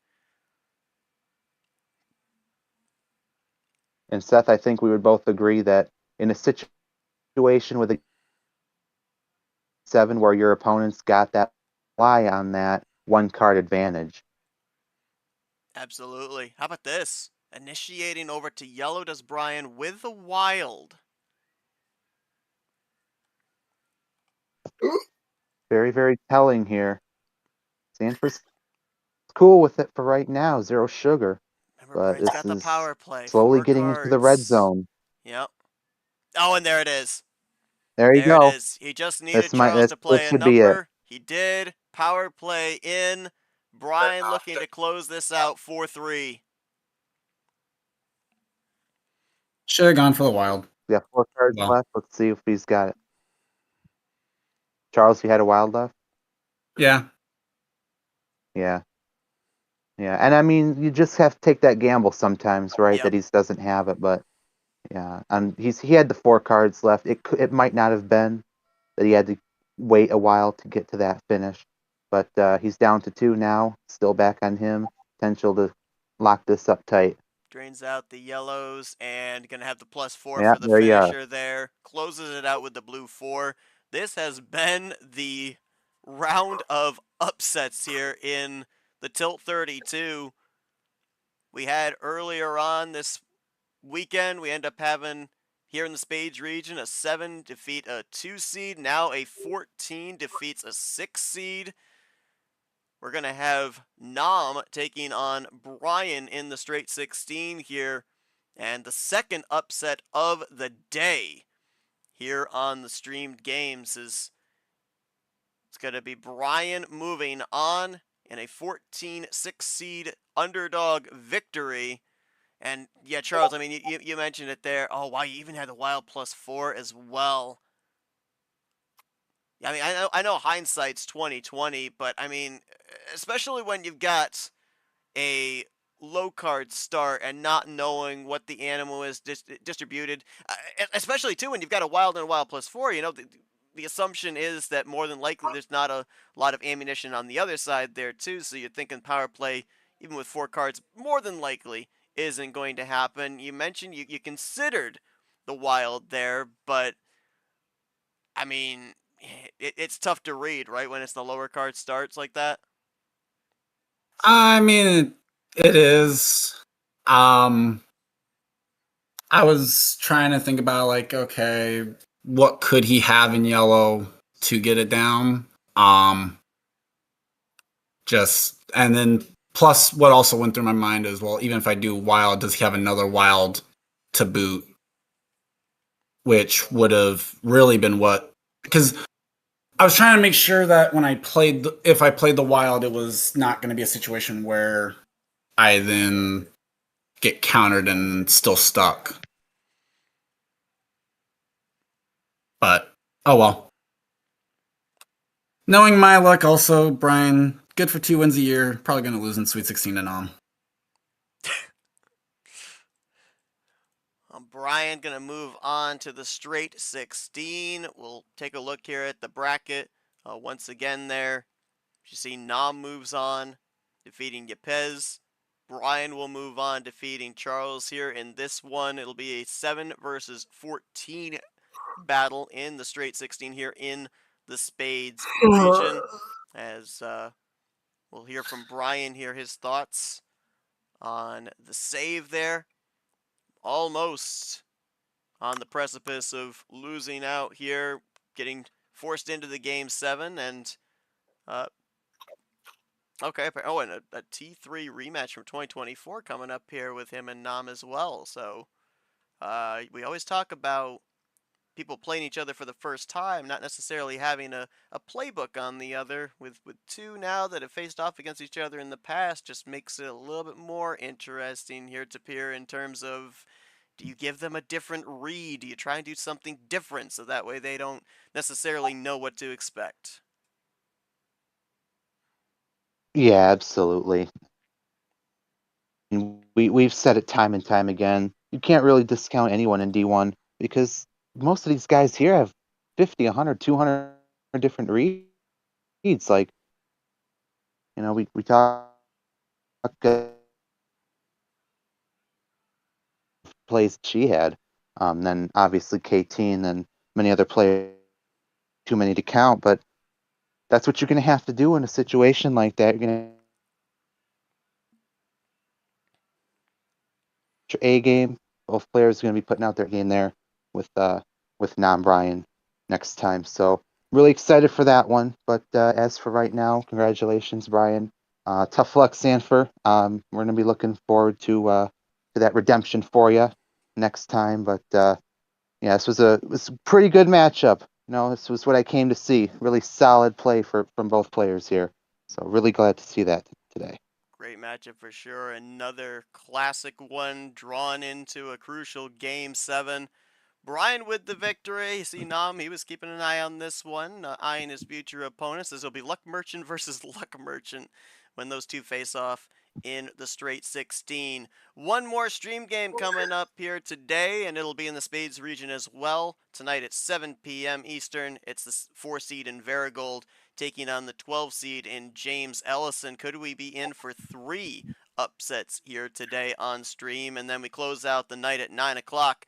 And Seth, I think we would both agree that in a situation with a 7 where your opponent's got that lie on that 1-card advantage. Absolutely. How about this? Initiating over to yellow does Bryan with the wild. Very, very telling here. Sandfer's cool with it for right now. 0 sugar. Remember, But Bryan's this got the is power play. slowly 4 getting cards. into the red zone. Yep. Oh, and there it is. There you There it go. is. He just needed This Charles to play a should be it. number. He did. Power play in. Bryan looking to close this out 4-3. Should have gone for the wild. Yeah, 4 cards Well. left. Let's see if he's got it. Charles, you had a wild left? Yeah. Yeah. Yeah. And I mean, you just have to take that gamble sometimes, right? Yep. That he doesn't have it, but yeah. And he had the 4 cards left. It might not have been that he had to wait a while to get to that finish. But he's down to 2 now. Still back on him. Potential to lock this up tight. Drains out the yellows and going to have the +4 Yeah, for the there you are. finisher there. Closes it out with the blue 4. This has been the round of upsets here in the Tilt 32. We had earlier on this weekend, we end up having here in the Spades region a 7 defeat a 2 seed. Now a 14 defeats a 6 seed. We're going to have Nam taking on Bryan in the straight 16 here. And the second upset of the day here on the streamed games is it's going to be Bryan moving on in a 14-6 seed underdog victory. And yeah, Charles, I mean, you mentioned it there. Oh, wow, you even had the wild +4 as well. I mean, I know hindsight's 20/20, but I mean, especially when you've got a low card start and not knowing what the animal is distributed, especially too when you've got a wild and a wild +4. You know, the assumption is that more than likely there's not a lot of ammunition on the other side there too. So you're thinking power play, even with 4 cards, more than likely isn't going to happen. You mentioned you considered the wild there, but I mean, it's tough to read, right, when it's the lower card starts like that? I mean, it is. I was trying to think about, like, okay, what could he have in yellow to get it down? And then plus what also went through my mind is, well, even if I do wild, does he have another wild to boot? Which would have really been because I was trying to make sure that when if I played the wild, it was not going to be a situation where I then get countered and still stuck. But, oh well. Knowing my luck also, Bryan, good for 2 wins a year, probably going to lose in Sweet 16 to Nam. Bryan going to move on to the straight 16. We'll take a look here at the bracket. Once again there, you see Nam moves on, defeating Yepes. Bryan will move on, defeating Charles here in this one. It'll be a 7 versus 14 battle in the straight 16 here in the Spades region. As we'll hear from Bryan here, his thoughts on the save there. Almost on the precipice of losing out here, getting forced into the game 7, and okay, oh, and a T3 rematch from 2024 coming up here with him and Nam as well. So we always talk about people playing each other for the first time, not necessarily having a playbook on the other. With 2 now that have faced off against each other in the past, just makes it a little bit more interesting here to peer in terms of, do you give them a different read? Do you try and do something different so that way they don't necessarily know what to expect? Yeah, absolutely. We've said it time and time again. You can't really discount anyone in D1 because most of these guys here have 50, 100, 200 different reads. Like, you know, we talk plays she had. Then obviously KT and then many other players, too many to count. But that's what you're going to have to do in a situation like that. You're going to A game. Both players are going to be putting out their game there with non-Bryan next time. So really excited for that one. But as for right now, congratulations, Bryan. Tough luck, Sandfer. We're going to be looking forward to that redemption for you next time. But Yeah, this was a pretty good matchup. This was what I came to see. Really solid play from both players here. So really glad to see that today. Great matchup for sure. Another classic one drawn into a crucial Game 7. Bryan with the victory. See, Nam, he was keeping an eye on this one, eyeing his future opponents. This will be Luck Merchant versus Luck Merchant when those two face off in the straight 16. One more stream game coming up here today, and it'll be in the Spades region as well. Tonight at 7 p.m. Eastern, it's the 4 seed in Varigold taking on the 12 seed in James Ellison. Could we be in for 3 upsets here today on stream? And then we close out the night at 9 o'clock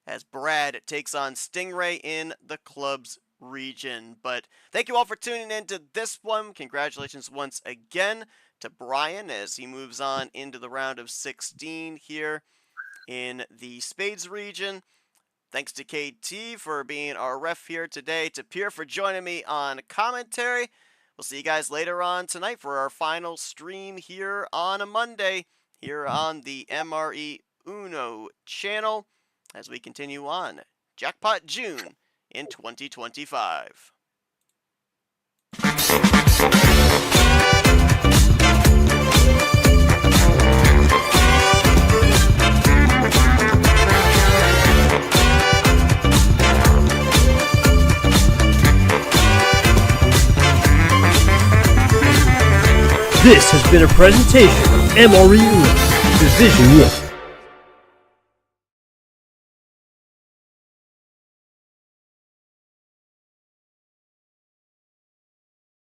as Brad takes on Stingray in the club's region. But thank you all for tuning in to this one. Congratulations once again to Bryan as he moves on into the round of 16 here in the Spades region. Thanks to KT for being our ref here today, to Pierre for joining me on commentary. We'll see you guys later on tonight for our final stream here on a Monday here on the MRE UNO channel as we continue on Jackpot June in 2025. This has been a presentation of MRE UNO Division 1.